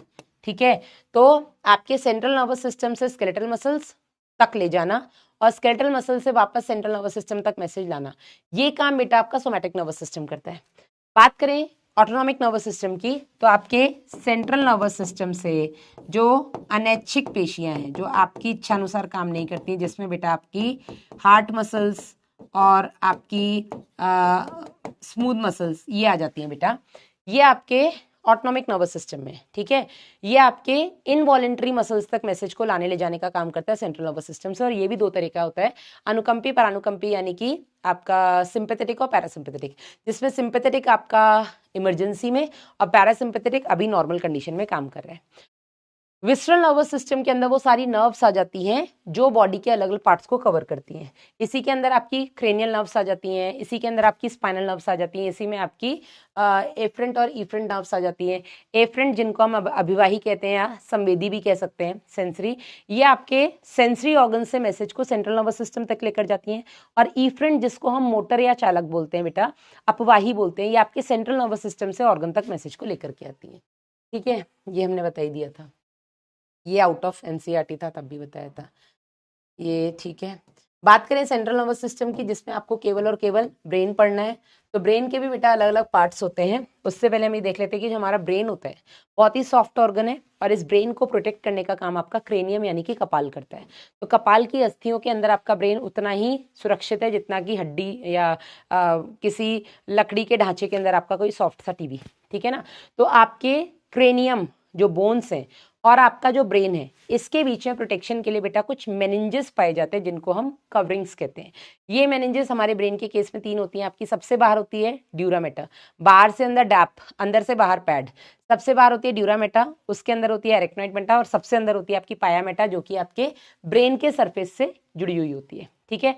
ठीक है, तो आपके सेंट्रल नर्वस सिस्टम से स्केलेटल मसल्स तक ले जाना और स्केलेटल मसल से वापस सेंट्रल नर्वस सिस्टम तक मैसेज लाना, ये काम बेटा आपका सोमैटिक नर्वस सिस्टम करता है। बात करें ऑटोनॉमिक नर्वस सिस्टम की, तो आपके सेंट्रल नर्वस सिस्टम से जो अनैच्छिक पेशियां हैं, जो आपकी इच्छा अनुसार काम नहीं करती, जिसमें बेटा आपकी हार्ट मसल्स और आपकी स्मूथ मसल्स ये आ जाती हैं बेटा, ये आपके ऑटोनॉमिक नर्वस सिस्टम में। ठीक है, ये आपके इनवॉलेंट्री मसल्स तक मैसेज को लाने ले जाने का काम करता है सेंट्रल नर्वस सिस्टम से, और ये भी दो तरीका होता है, अनुकंपी परानुकंपी, यानी कि आपका सिंपैथेटिक और पैरासिम्पैथेटिक, जिसमें सिंपैथेटिक आपका इमरजेंसी में और पैरासिम्पैथेटिक अभी नॉर्मल कंडीशन में काम कर रहा है। विसरल नर्वस सिस्टम के अंदर वो सारी नर्व्स आ जाती हैं जो बॉडी के अलग अलग पार्ट्स को कवर करती हैं। इसी के अंदर आपकी क्रेनियल नर्व्स आ जाती हैं, इसी के अंदर आपकी स्पाइनल नर्व्स आ जाती हैं, इसी में आपकी एफरेंट और इफरेंट नर्व्स आ जाती हैं। एफरेंट जिनको हम अभिवाही कहते हैं या संवेदी भी कह सकते हैं, सेंसरी, ये आपके सेंसरी ऑर्गन से मैसेज को सेंट्रल नर्वस सिस्टम तक लेकर जाती हैं। और इफरेंट जिसको हम मोटर या चालक बोलते हैं बेटा, अपवाही बोलते हैं, ये आपके सेंट्रल नर्वस सिस्टम से ऑर्गन तक मैसेज को लेकर के आती है। ठीक है, ये हमने बता ही दिया था, ये आउट ऑफ एनसीईआरटी था, तब भी बताया था ये। ठीक है, बात करें सेंट्रल नर्वस सिस्टम की, जिसमें आपको केवल और केवल ब्रेन पढ़ना है, तो ब्रेन के भी बेटा अलग अलग पार्ट्स होते हैं। उससे पहले हम ये देख लेते हैं कि जो हमारा ब्रेन होता है बहुत ही सॉफ्ट ऑर्गन है, और इस ब्रेन को प्रोटेक्ट करने का काम आपका क्रेनियम यानी कि कपाल करता है। तो कपाल की अस्थियों के अंदर आपका ब्रेन उतना ही सुरक्षित है जितना कि हड्डी या किसी लकड़ी के ढांचे के अंदर आपका कोई सॉफ्ट सा टीवी। ठीक है ना, तो आपके क्रेनियम जो बोन्स हैं और आपका जो ब्रेन है इसके बीच में प्रोटेक्शन के लिए बेटा कुछ मेनिंजेस पाए जाते हैं जिनको हम कवरिंग्स कहते हैं। ये मेनिंजेस हमारे ब्रेन के केस में 3 होती हैं। आपकी सबसे बाहर होती है ड्यूरामेटा, बाहर से अंदर डैप, अंदर से बाहर पैड। सबसे बाहर होती है ड्यूरामेटा, उसके अंदर होती है अरेक्नोइड मेटा और सबसे अंदर होती है आपकी पायामेटा जो कि आपके ब्रेन के सरफेस से जुड़ी हुई होती है। ठीक है,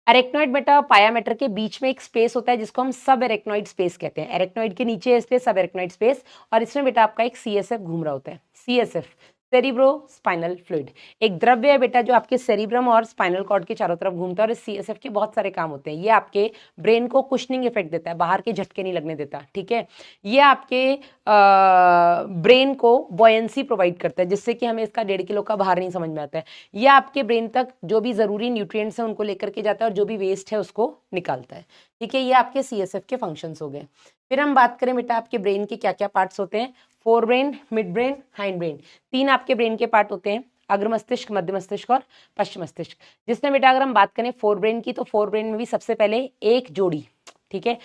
एरेक्नोइड मेटा पायामेटर के बीच में एक स्पेस होता है जिसको हम सब एरेक्नोइड स्पेस कहते हैं। एरेक्नोइड के नीचे है इसलिए सब एरेक्नोइड स्पेस, और इसमें बेटा आपका एक सीएसएफ घूम रहा होता है। सीएसएफ सेरिब्रो स्पाइनल फ्लूइड एक द्रव्य है बेटा जो आपके सेरिब्रम और स्पाइनल कॉर्ड के चारों तरफ घूमता है, और इस सीएसएफ के बहुत सारे काम होते हैं। ये आपके ब्रेन को कुशनिंग इफेक्ट देता है, बाहर के झटके नहीं लगने देता। ठीक है, ये आपके ब्रेन को बॉयंसी प्रोवाइड करता है जिससे कि हमें इसका 1.5 किलो का भार नहीं समझ में आता है। ये आपके ब्रेन तक जो भी जरूरी न्यूट्रिएंट्स हैं उनको लेकर के जाता है और जो भी वेस्ट है उसको निकालता है। ठीक है, ये आपके सीएसएफ के फंक्शंस हो गए। फिर हम बात करें बेटा आपके ब्रेन के क्या क्या पार्ट्स होते हैं। Fore brain, mid brain, hind brain, 3 आपके ब्रेन के पार्ट होते हैं, अग्र मस्तिष्क, मध्य मस्तिष्क और पश्चिम मस्तिष्क। जिसमें बेटा अगर हम बात करें फोर ब्रेन की, तो फोर ब्रेन में भी सबसे पहले एक जोड़ी, ठीक है,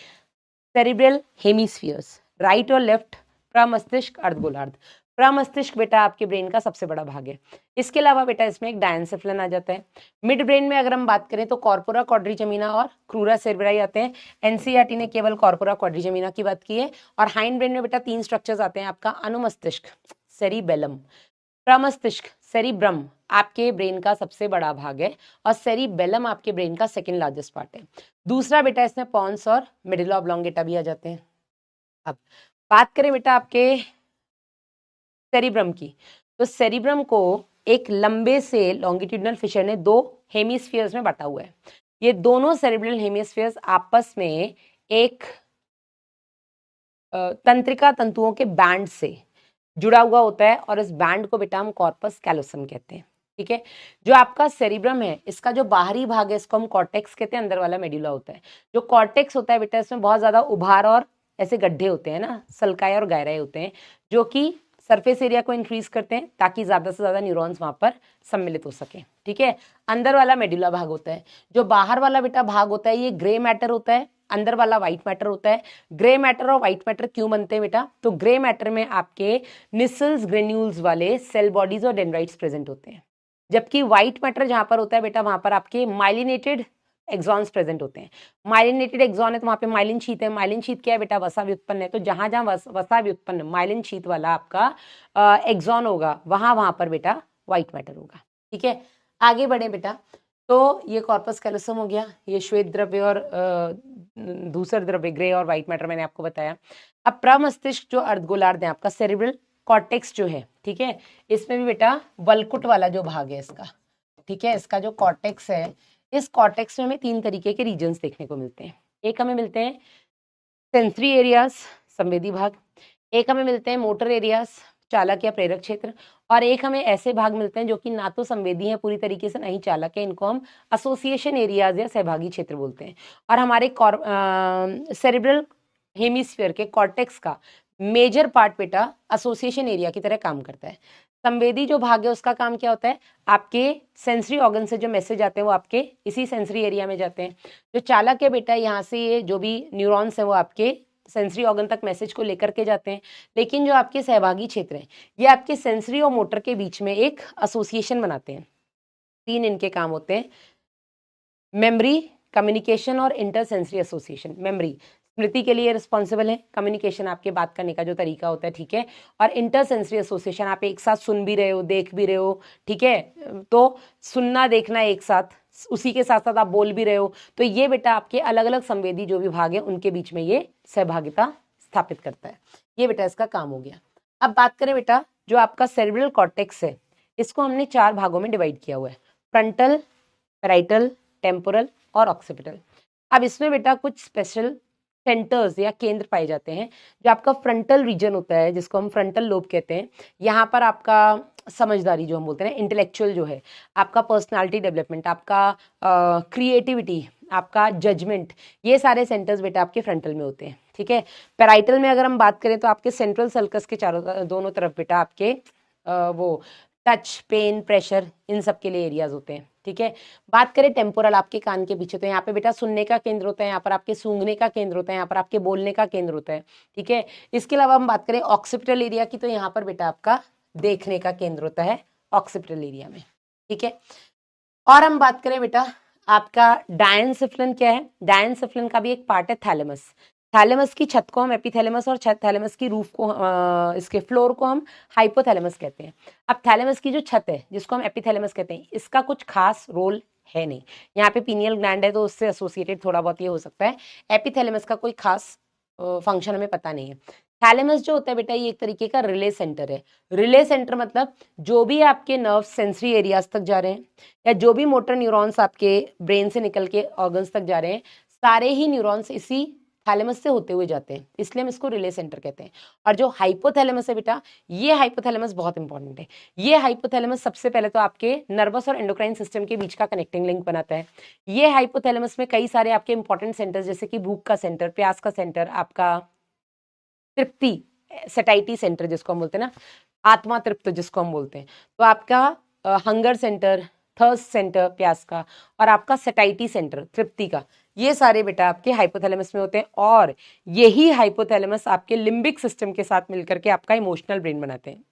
सेरिब्रल हेमिस्फीयर्स, राइट और लेफ्ट, प्रमस्तिष्क, अर्धगोलार्ध। प्रमस्तिष्क बेटा आपके ब्रेन का सबसे बड़ा भाग है। इसके अलावा बेटा इसमें एक डायंसेफ्लन आ जाता है। मिड ब्रेन में अगर हम बात करें तो कॉर्पोरा क्वाड्रिजेमिना और क्रूरा सेरेब्राई आते हैं। एनसीईआरटी ने केवल कॉर्पोरा क्वाड्रिजेमिना की बात की है। और हाइंड ब्रेन में बेटा 3 स्ट्रक्चर्स आते हैं, आपका अनुमस्तिष्क, सेरिबेलम, प्रमस्तिष्क, सेरिब्रम आपके ब्रेन का सबसे बड़ा भाग है, और सेरिबेलम आपके ब्रेन का सेकंड लार्जेस्ट पार्ट है। दूसरा बेटा इसमें पॉन्स और मेडुला ऑब्लोंगेटा भी आ जाते हैं। अब बात करें बेटा आपके सेरिब्रम की, तो सेरिब्रम को एक लंबे से लॉन्गिट्यूडनल फिशर ने 2 हेमिस्फीयर्स में बांटा हुआ है। ये दोनों सेरिब्रल हेमिस्फीयर्स आपस में एक तंत्रिका तंतुओं के बैंड से जुड़ा हुआ होता है, और इस बैंड को बेटा हम कॉर्पस कैलोसम कहते हैं। ठीक है, जो आपका सेरिब्रम है इसका जो बाहरी भाग है इसको हम कॉर्टेक्स कहते हैं, अंदर वाला मेडुला होता है। जो कॉर्टेक्स होता है बेटा इसमें बहुत ज्यादा उभार और ऐसे गड्ढे होते हैं ना, सल्काए और गायराए होते हैं, जो कि सरफेस एरिया को इंक्रीज करते हैं ताकि ज्यादा से ज्यादा न्यूरॉन्स वहां पर सम्मिलित हो सके। ठीक है, अंदर वाला मेडुला भाग होता है। जो बाहर वाला बेटा भाग होता है ये ग्रे मैटर होता है, अंदर वाला व्हाइट मैटर होता है। ग्रे मैटर और व्हाइट मैटर क्यों बनते हैं बेटा, तो ग्रे मैटर में आपके निसल्स ग्रेन्यूल्स वाले सेल बॉडीज और डेंड्राइट्स प्रेजेंट होते हैं, जबकि व्हाइट मैटर जहां पर होता है बेटा वहां पर आपके माइलिनेटेड एक्सॉन्स प्रेजेंट होते हैं। माइलिनेटेड एक्सॉन है तो वहां पे माइलिन शीथ है। माइलिन शीथ क्या है बेटा, वसा व्युत्पन्न है। तो जहां जहां वसा व्युत्पन्न माइलिन शीथ वाला आपका एक्सॉन होगा वहां वहां पर बेटा व्हाइट मैटर होगा। ठीक है, आगे बढ़े बेटा, तो ये कॉर्पस कैलोसम हो गया, ये श्वेत द्रव्य और धूसर द्रव्य ग्रे और व्हाइट मैटर मैंने आपको बताया। अब प्रमस्तिष्क जो अर्धगोलार्ध है आपका सेरिब्रल कॉर्टेक्स जो है, ठीक है, इसमें भी बेटा वलकुट वाला जो भाग है इसका, ठीक है, इसका जो कॉर्टेक्स है, इस कॉर्टेक्स में हमें 3 तरीके के रीजन्स देखने को मिलते हैं। एक हमें मिलते हैं सेंसरी एरियाज, संवेदी भाग, एक हमें मिलते हैं मोटर एरियाज, चालक या प्रेरक क्षेत्र, और एक हमें ऐसे भाग मिलते हैं जो कि ना तो संवेदी है पूरी तरीके से, नहीं चालक है, इनको हम एसोसिएशन एरियाज या सहभागी क्षेत्र बोलते हैं। और हमारे सेरिब्रल हेमिस्फीयर के कॉर्टेक्स का मेजर पार्ट बेटा एसोसिएशन एरिया की तरह काम करता है। संवेदी जो भाग है उसका काम क्या होता है, आपके सेंसरी ऑर्गन से जो मैसेज आते हैं वो आपके इसी सेंसरी एरिया में जाते हैं। जो चालक है बेटा यहाँ से ये जो भी न्यूरॉन्स है वो आपके सेंसरी ऑर्गन तक मैसेज को लेकर के जाते हैं। लेकिन जो आपके सहभागी क्षेत्र है ये आपके सेंसरी और मोटर के बीच में एक एसोसिएशन बनाते हैं। 3 इनके काम होते हैं, मेमोरी, कम्युनिकेशन और इंटरसेंसरी एसोसिएशन। मेमोरी स्मृति के लिए रिस्पॉन्सिबल है, कम्युनिकेशन आपके बात करने का जो तरीका होता है, ठीक है, और इंटरसेंसरी एसोसिएशन आप एक साथ सुन भी रहे हो, देख भी रहे हो, ठीक है, तो सुनना देखना एक साथ, उसी के साथ साथ आप बोल भी रहे हो, तो ये बेटा आपके अलग अलग संवेदी जो विभाग है उनके बीच में ये सहभागिता स्थापित करता है। ये बेटा इसका काम हो गया। अब बात करें बेटा जो आपका सेरिब्रल कॉर्टेक्स है, इसको हमने 4 भागों में डिवाइड किया हुआ है, फ्रंटल, पैराइटल, टेम्पोरल और ऑक्सीपिटल। अब इसमें बेटा कुछ स्पेशल सेंटर्स या केंद्र पाए जाते हैं। जो आपका फ्रंटल रीजन होता है जिसको हम फ्रंटल लोब कहते हैं, यहाँ पर आपका समझदारी जो हम बोलते हैं, इंटेलेक्चुअल जो है, आपका पर्सनालिटी डेवलपमेंट, आपका क्रिएटिविटी, आपका जजमेंट, ये सारे सेंटर्स बेटा आपके फ्रंटल में होते हैं। ठीक है, पैराइटल में अगर हम बात करें तो आपके सेंट्रल सर्कस के दोनों तरफ बेटा आपके वो टच, पेन, प्रेशर, इन सब के लिए एरियाज होते हैं। ठीक है, बात करें टेम्पोरल, आपके कान के पीछे, तो यहाँ पे बेटा सुनने का केंद्र होता है, यहाँ पर आपके सूंघने का केंद्र होता है, यहाँ पर आपके बोलने का केंद्र होता है। ठीक है, इसके अलावा हम बात करें ऑक्सीपिटल एरिया की, तो यहाँ पर बेटा आपका देखने का केंद्र होता है ऑक्सीपिटल एरिया में, ठीक है। और हम बात करें बेटा आपका डायनसिफिलिन क्या है, डायनसिफिलिन का भी एक पार्ट है थैलेमस। थैलेमस की छत को हम एपिथैलेमस और थैलेमस की रूफ को इसके फ्लोर को हम हाइपोथैलेमस कहते हैं। अब थैलेमस की जो छत है जिसको हम एपिथैलेमस कहते हैं, इसका कुछ खास रोल है नहीं। यहाँ पे पीनियल ग्लैंड है तो उससे एसोसिएटेड थोड़ा बहुत ये हो सकता है। एपिथैलेमस का कोई खास फंक्शन हमें पता नहीं है। थैलेमस जो होता है बेटा ये एक तरीके का रिले सेंटर है। रिले सेंटर मतलब जो भी आपके नर्व सेंसरी एरियाज तक जा रहे हैं या जो भी मोटर न्यूरॉन्स आपके ब्रेन से निकल के ऑर्गन्स तक जा रहे हैं, सारे ही न्यूरॉन्स इसी थैलेमस से होते हुए जाते हैं, इसलिए हम इसको रिले सेंटर कहते हैं। और जो हाइपोथैलेमस है बेटा, ये हाइपोथैलेमस बहुत इंपॉर्टेंट है। ये हाइपोथैलेमस सबसे पहले तो आपके नर्वस और एंडोक्राइन सिस्टम के बीच का कनेक्टिंग लिंक बनाता है। ये हाइपोथैलेमस में कई सारे आपके इंपॉर्टेंट सेंटर्स जैसे कि भूख का सेंटर, प्यास का सेंटर, आपका तृप्ति सेटाइटी सेंटर जिसको हम बोलते हैं ना, आत्मा तृप्त जिसको हम बोलते हैं, तो आपका हंगर सेंटर, थर्स्ट सेंटर प्यास का, और आपका सेटाइटी सेंटर तृप्ति का, ये सारे बेटा आपके हाइपोथैलेमस में होते हैं। और यही हाइपोथैलेमस आपके लिम्बिक सिस्टम के साथ मिलकर के आपका इमोशनल ब्रेन बनाते हैं।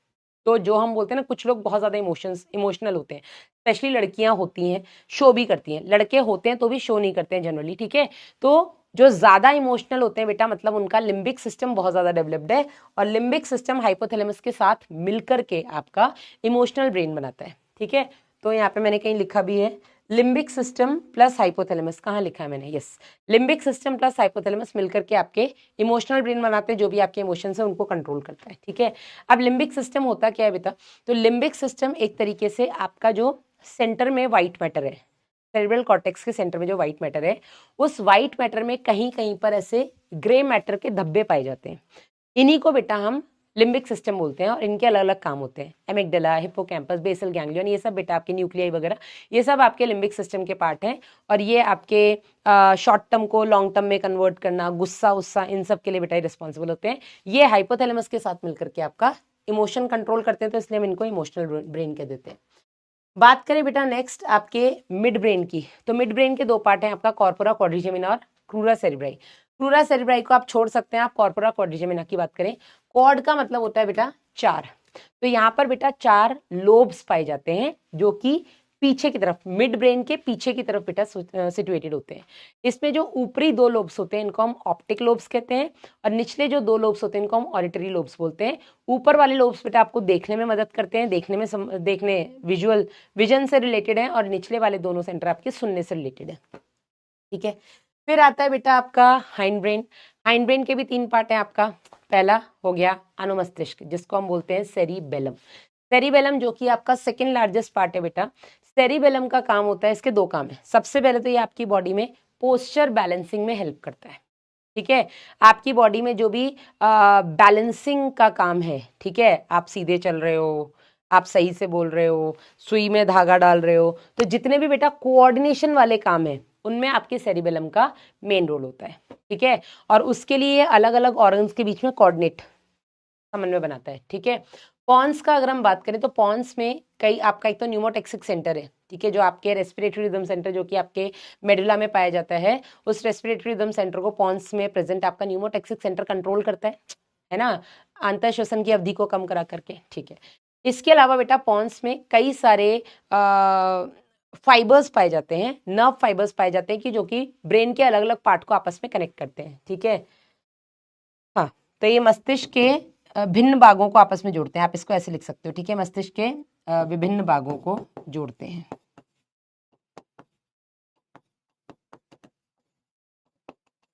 तो जो हम बोलते हैं ना, कुछ लोग बहुत ज्यादा इमोशनल होते हैं, स्पेशली लड़कियां होती हैं, शो भी करती हैं, लड़के होते हैं तो भी शो नहीं करते हैं जनरली, ठीक है। तो जो ज्यादा इमोशनल होते हैं बेटा, मतलब उनका लिम्बिक सिस्टम बहुत ज्यादा डेवलप्ड है, और लिम्बिक सिस्टम हाइपोथैलेमस के साथ मिलकर के आपका इमोशनल ब्रेन बनाता है, ठीक है। तो यहाँ पे मैंने कहीं लिखा भी है लिम्बिक सिस्टम प्लस हाइपोथैलेमस, कहाँ लिखा है मैंने, yes, limbic system plus hypothalamus मिलकर के आपके इमोशनल ब्रेन बनाते हैं, जो भी आपके इमोशंस है उनको कंट्रोल करता है, ठीक है। अब लिम्बिक सिस्टम होता क्या है बेटा, तो लिम्बिक सिस्टम एक तरीके से आपका जो सेंटर में व्हाइट मैटर है, सेरेब्रल कॉर्टेक्स के सेंटर में जो व्हाइट मैटर है, उस व्हाइट मैटर में कहीं कहीं पर ऐसे ग्रे मैटर के धब्बे पाए जाते हैं। इन्हीं को बेटा हम लिम्बिक सिस्टम बोलते हैं, और इनके अलग अलग काम होते हैं। एमिगडाला, हिप्पोकैम्पस, बेसल गैंग्लियन, ये सब बेटा आपके न्यूक्लियाई वगैरह, ये सब आपके लिम्बिक सिस्टम के पार्ट हैं। और ये आपके शॉर्ट टर्म को लॉन्ग टर्म में कन्वर्ट करना, गुस्सा उस्सा, इन सब के लिए बेटा रिस्पॉन्सिबल होते हैं। ये हाइपोथैलेमस के साथ मिलकर के आपका इमोशन कंट्रोल करते हैं, तो इसलिए हम इनको इमोशनल ब्रेन कह देते हैं। बात करें बेटा नेक्स्ट आपके मिड ब्रेन की, तो मिड ब्रेन के दो पार्ट हैं आपका, कॉर्पोरा क्वाड्रिजेमिना और क्रूरा सेरिब्राई। क्रूरा सेरिब्राई को आप छोड़ सकते हैं, आप कॉर्पोरा क्वाड्रिजेमिना की बात करें। क्वाड का मतलब होता है बेटा 4, तो यहाँ पर बेटा 4 लोब्स पाए जाते हैं जो कि पीछे की तरफ, मिड ब्रेन के पीछे की तरफ बेटा सिचुएटेड होते हैं। इसमें जो ऊपरी 2 लोब्स होते हैं इनको हम ऑप्टिक लोब्स कहते हैं, और निचले जो 2 लोब्स होते हैं इनको हम ऑडिटरी लोब्स बोलते हैं। ऊपर वाले लोब्स बेटा आपको देखने में मदद करते हैं, देखने विजन से रिलेटेड है, और निचले वाले दोनों सेंटर आपके सुनने से रिलेटेड है, ठीक है। फिर आता है बेटा आपका हाइंड ब्रेन। हाइंड ब्रेन के भी 3 पार्ट है आपका। पहला हो गया अनुमस्तिष्क जिसको हम बोलते हैं सेरिबेलम। सेरिबेलम जो कि आपका सेकंड लार्जेस्ट पार्ट है बेटा। सेरिबेलम का काम होता है, इसके 2 काम है। सबसे पहले तो ये आपकी बॉडी में पोस्चर बैलेंसिंग में हेल्प करता है, ठीक है। आपकी बॉडी में जो भी बैलेंसिंग का काम है, ठीक है, आप सीधे चल रहे हो, आप सही से बोल रहे हो, सुई में धागा डाल रहे हो, तो जितने भी बेटा कोऑर्डिनेशन वाले काम है उनमें आपके सेरिबेलम का मेन रोल होता है, ठीक है। और उसके लिए अलग अलग ऑर्गन्स के बीच में कोऑर्डिनेट समन्वय बनाता है, ठीक है। पॉन्स का अगर हम बात करें तो पॉन्स में कई आपका एक तो न्यूमोटेक्सिक सेंटर है, ठीक है, जो आपके रेस्पिरेटरी रिदम सेंटर जो कि आपके मेडुला में पाया जाता है, उस रेस्पिरेटरी रिदम सेंटर को पॉन्स में प्रेजेंट आपका न्यूमोटेक्सिक सेंटर कंट्रोल करता है ना, अंतर श्वसन की अवधि को कम करा करके, ठीक है। इसके अलावा बेटा पॉन्स में कई सारे फाइबर्स पाए जाते हैं, नर्व फाइबर्स पाए जाते हैं कि जो कि ब्रेन के अलग अलग पार्ट को आपस में कनेक्ट करते हैं, ठीक है। हाँ, तो ये मस्तिष्क के भिन्न भागों को आपस में जोड़ते हैं, आप इसको ऐसे लिख सकते हो, ठीक है, मस्तिष्क के विभिन्न भागों को जोड़ते हैं,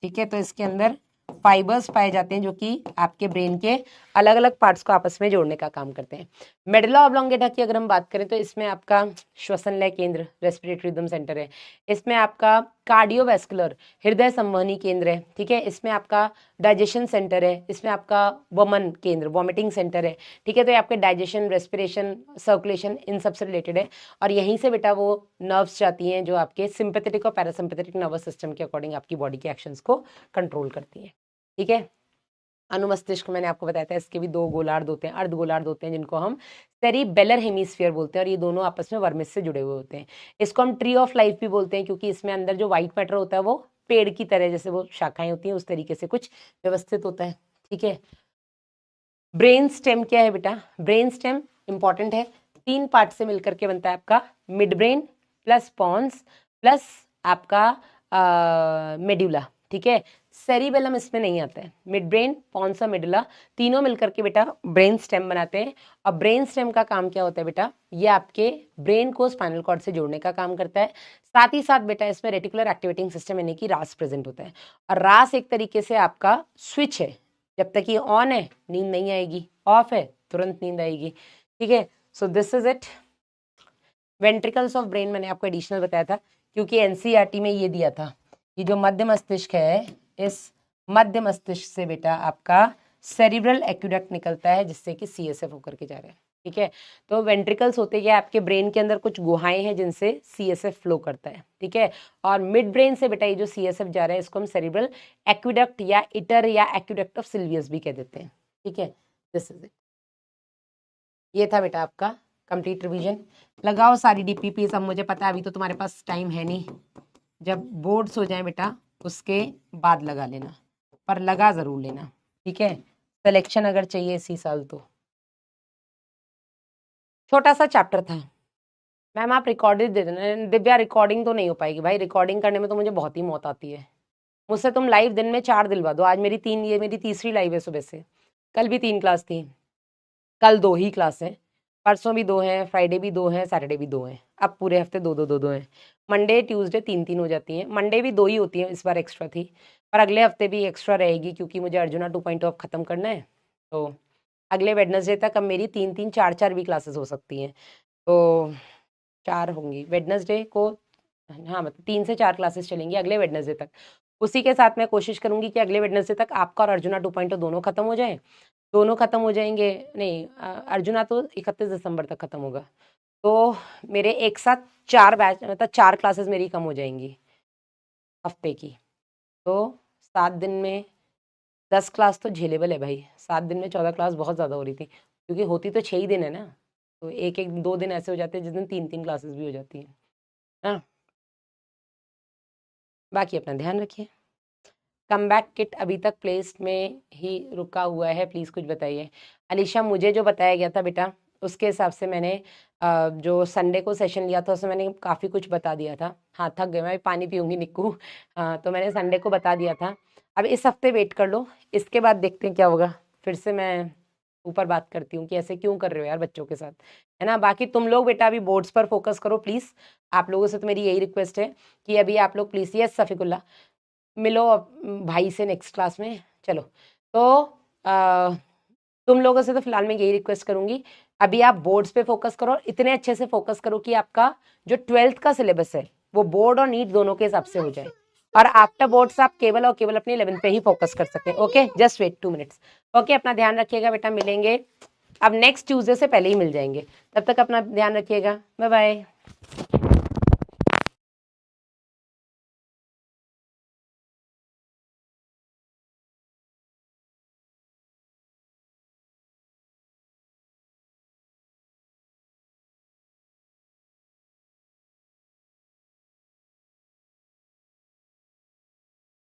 ठीक है। तो इसके अंदर फाइबर्स पाए जाते हैं जो कि आपके ब्रेन के अलग अलग पार्ट्स को आपस में जोड़ने का काम करते हैं। मेडुला ऑब्लोंगेटा की अगर हम बात करें तो इसमें आपका श्वसन लय केंद्र रेस्पिरेटरी रिदम सेंटर है, इसमें आपका कार्डियोवैस्कुलर हृदय संवहनी केंद्र है, ठीक है, इसमें आपका डाइजेशन सेंटर है, इसमें आपका वमन केंद्र वॉमिटिंग सेंटर है, ठीक है। तो ये आपके डाइजेशन, रेस्पिरेशन, सर्कुलेशन इन सब से रिलेटेड है। और यहीं से बेटा वो नर्व्स जाती हैं जो आपके सिंपैथेटिक और पैरासिम्पैथेटिक नर्वस सिस्टम के अकॉर्डिंग आपकी बॉडी के एक्शंस को कंट्रोल करती है, ठीक है। अनुमस्तिष्क मैंने आपको बताया था, इसके भी 2 गोलार्ध होते हैं, अर्ध गोलार्ध होते हैं, जिनको हम सेरिबेलर हेमिस्फीयर बोलते हैं, और ये दोनों आपस में वर्मिस से जुड़े हुए होते हैं। इसको हम ट्री ऑफ लाइफ भी बोलते हैं क्योंकि इसमें अंदर जो व्हाइट मैटर होता है वो पेड़ की तरह, जैसे वो शाखाएं होती हैं उस तरीके से कुछ व्यवस्थित होता है, ठीक है। ब्रेन स्टेम क्या है बेटा, ब्रेन स्टेम इंपॉर्टेंट है, 3 पार्ट से मिलकर के बनता है आपका midbrain plus pons plus आपका मेड्यूला, ठीक है। सेरिबेलम इसमें नहीं आता है। मिड ब्रेन, पॉन्स और मेडुला तीनों मिलकर के बेटा ब्रेन स्टेम बनाते हैं। और ब्रेन स्टेम का काम क्या होता है बेटा, ये आपके ब्रेन को स्पाइनल कॉर्ड से जोड़ने का काम करता है। साथ ही साथ बेटा इसमें रेटिकुलर एक्टिवेटिंग सिस्टम यानी कि रास प्रेजेंट होता है। और रास एक तरीके से आपका स्विच है, जब तक ये ऑन है नींद नहीं आएगी, ऑफ है तुरंत नींद आएगी, ठीक है। So this is it. Ventricles of brain मैंने आपको एडिशनल बताया था, क्योंकि एनसीईआरटी में ये दिया था कि जो मध्य मस्तिष्क है, इस मध्य मस्तिष्क से बेटा आपका सेरिब्रल एक्विडक्ट निकलता है, जिससे कि सीएसएफ होकर के जा रहा है, ठीक है। तो वेंट्रिकल्स होते क्या, आपके ब्रेन के अंदर कुछ गुहाएं हैं जिनसे सीएसएफ फ्लो करता है, ठीक है। और मिड ब्रेन से बेटा ये जो सीएसएफ जा रहा है इसको हम सेरिब्रल एक्विडक्ट या इटर या एक्विडक्ट ऑफ सिल्वियस भी कह देते हैं, ठीक है। This is it. ये था बेटा आपका कंप्लीट रिवीजन। लगाओ सारी डीपीपी। अब मुझे पता है अभी तो तुम्हारे पास टाइम है नहीं, जब बोर्ड्स हो जाए बेटा उसके बाद लगा लेना, पर लगा जरूर लेना, ठीक है। सिलेक्शन अगर चाहिए इसी साल तो। छोटा सा चैप्टर था मैम, आप रिकॉर्डेड दे देना। दिव्या रिकॉर्डिंग तो नहीं हो पाएगी भाई, रिकॉर्डिंग करने में तो मुझे बहुत ही मौत आती है। मुझसे तुम लाइव दिन में 4 दिलवा दो। आज मेरी 3, ये मेरी तीसरी लाइव है सुबह से। कल भी 3 क्लास थी, कल 2 ही क्लास है, परसों भी 2 हैं, फ्राइडे भी 2 हैं, सैटरडे भी 2 हैं। अब पूरे हफ्ते 2 हैं। मंडे ट्यूसडे 3 हो जाती हैं। मंडे भी 2 ही होती हैं, इस बार एक्स्ट्रा थी, पर अगले हफ्ते भी एक्स्ट्रा रहेगी क्योंकि मुझे अर्जुना 2.0 अब खत्म करना है। तो अगले वेडनेसडे तक अब मेरी 3 4 भी क्लासेस हो सकती हैं। तो 4 होंगी वेडनेसडे को, हाँ मतलब 3 से 4 क्लासेस चलेंगी अगले वेडनेसडे तक। उसी के साथ मैं कोशिश करूंगी कि अगले वेडनेसडे तक आपका और अर्जुना 2.0 दोनों खत्म हो जाए। दोनों खत्म हो जाएंगे, नहीं अर्जुना तो 31 दिसंबर तक खत्म होगा, तो मेरे एक साथ 4 बैच मतलब 4 क्लासेस मेरी कम हो जाएंगी हफ्ते की। तो 7 दिन में 10 क्लास तो झेलेबल है भाई। 7 दिन में 14 क्लास बहुत ज़्यादा हो रही थी, क्योंकि होती तो 6 ही दिन है ना, तो एक एक 2 दिन ऐसे हो जाते हैं जिस दिन 3 क्लासेस भी हो जाती हैं। हाँ, बाकी अपना ध्यान रखिए। कम बैक किट अभी तक प्लेस में ही रुका हुआ है, प्लीज़ कुछ बताइए। अलीशा, मुझे जो बताया गया था बेटा उसके हिसाब से मैंने जो संडे को सेशन लिया था उसमें मैंने काफ़ी कुछ बता दिया था। हाँ थक गए, मैं पानी पीऊँगी निक्कू। तो मैंने संडे को बता दिया था। अब इस हफ्ते वेट कर लो, इसके बाद देखते हैं क्या होगा। फिर से मैं ऊपर बात करती हूँ कि ऐसे क्यों कर रहे हो यार बच्चों के साथ, है ना। बाकी तुम लोग बेटा अभी बोर्ड्स पर फोकस करो प्लीज़। आप लोगों से तो मेरी यही रिक्वेस्ट है कि अभी आप लोग प्लीज़, यस सफ़ीकुल्ला, मिलो भाई से नेक्स्ट क्लास में। चलो तो तुम लोगों से तो फिलहाल मैं यही रिक्वेस्ट करूंगी, अभी आप बोर्ड्स पे फोकस करो, इतने अच्छे से फोकस करो कि आपका जो 12th का सिलेबस है वो बोर्ड और नीट दोनों के हिसाब से हो जाए, और आफ्टर बोर्ड्स आप केवल और केवल अपने 11th पे ही फोकस कर सकें। Okay, just wait 2 minutes. Okay, अपना ध्यान रखिएगा बेटा, मिलेंगे अब नेक्स्ट ट्यूसडे से पहले ही मिल जाएंगे। तब तक अपना ध्यान रखिएगा, बाय बाय।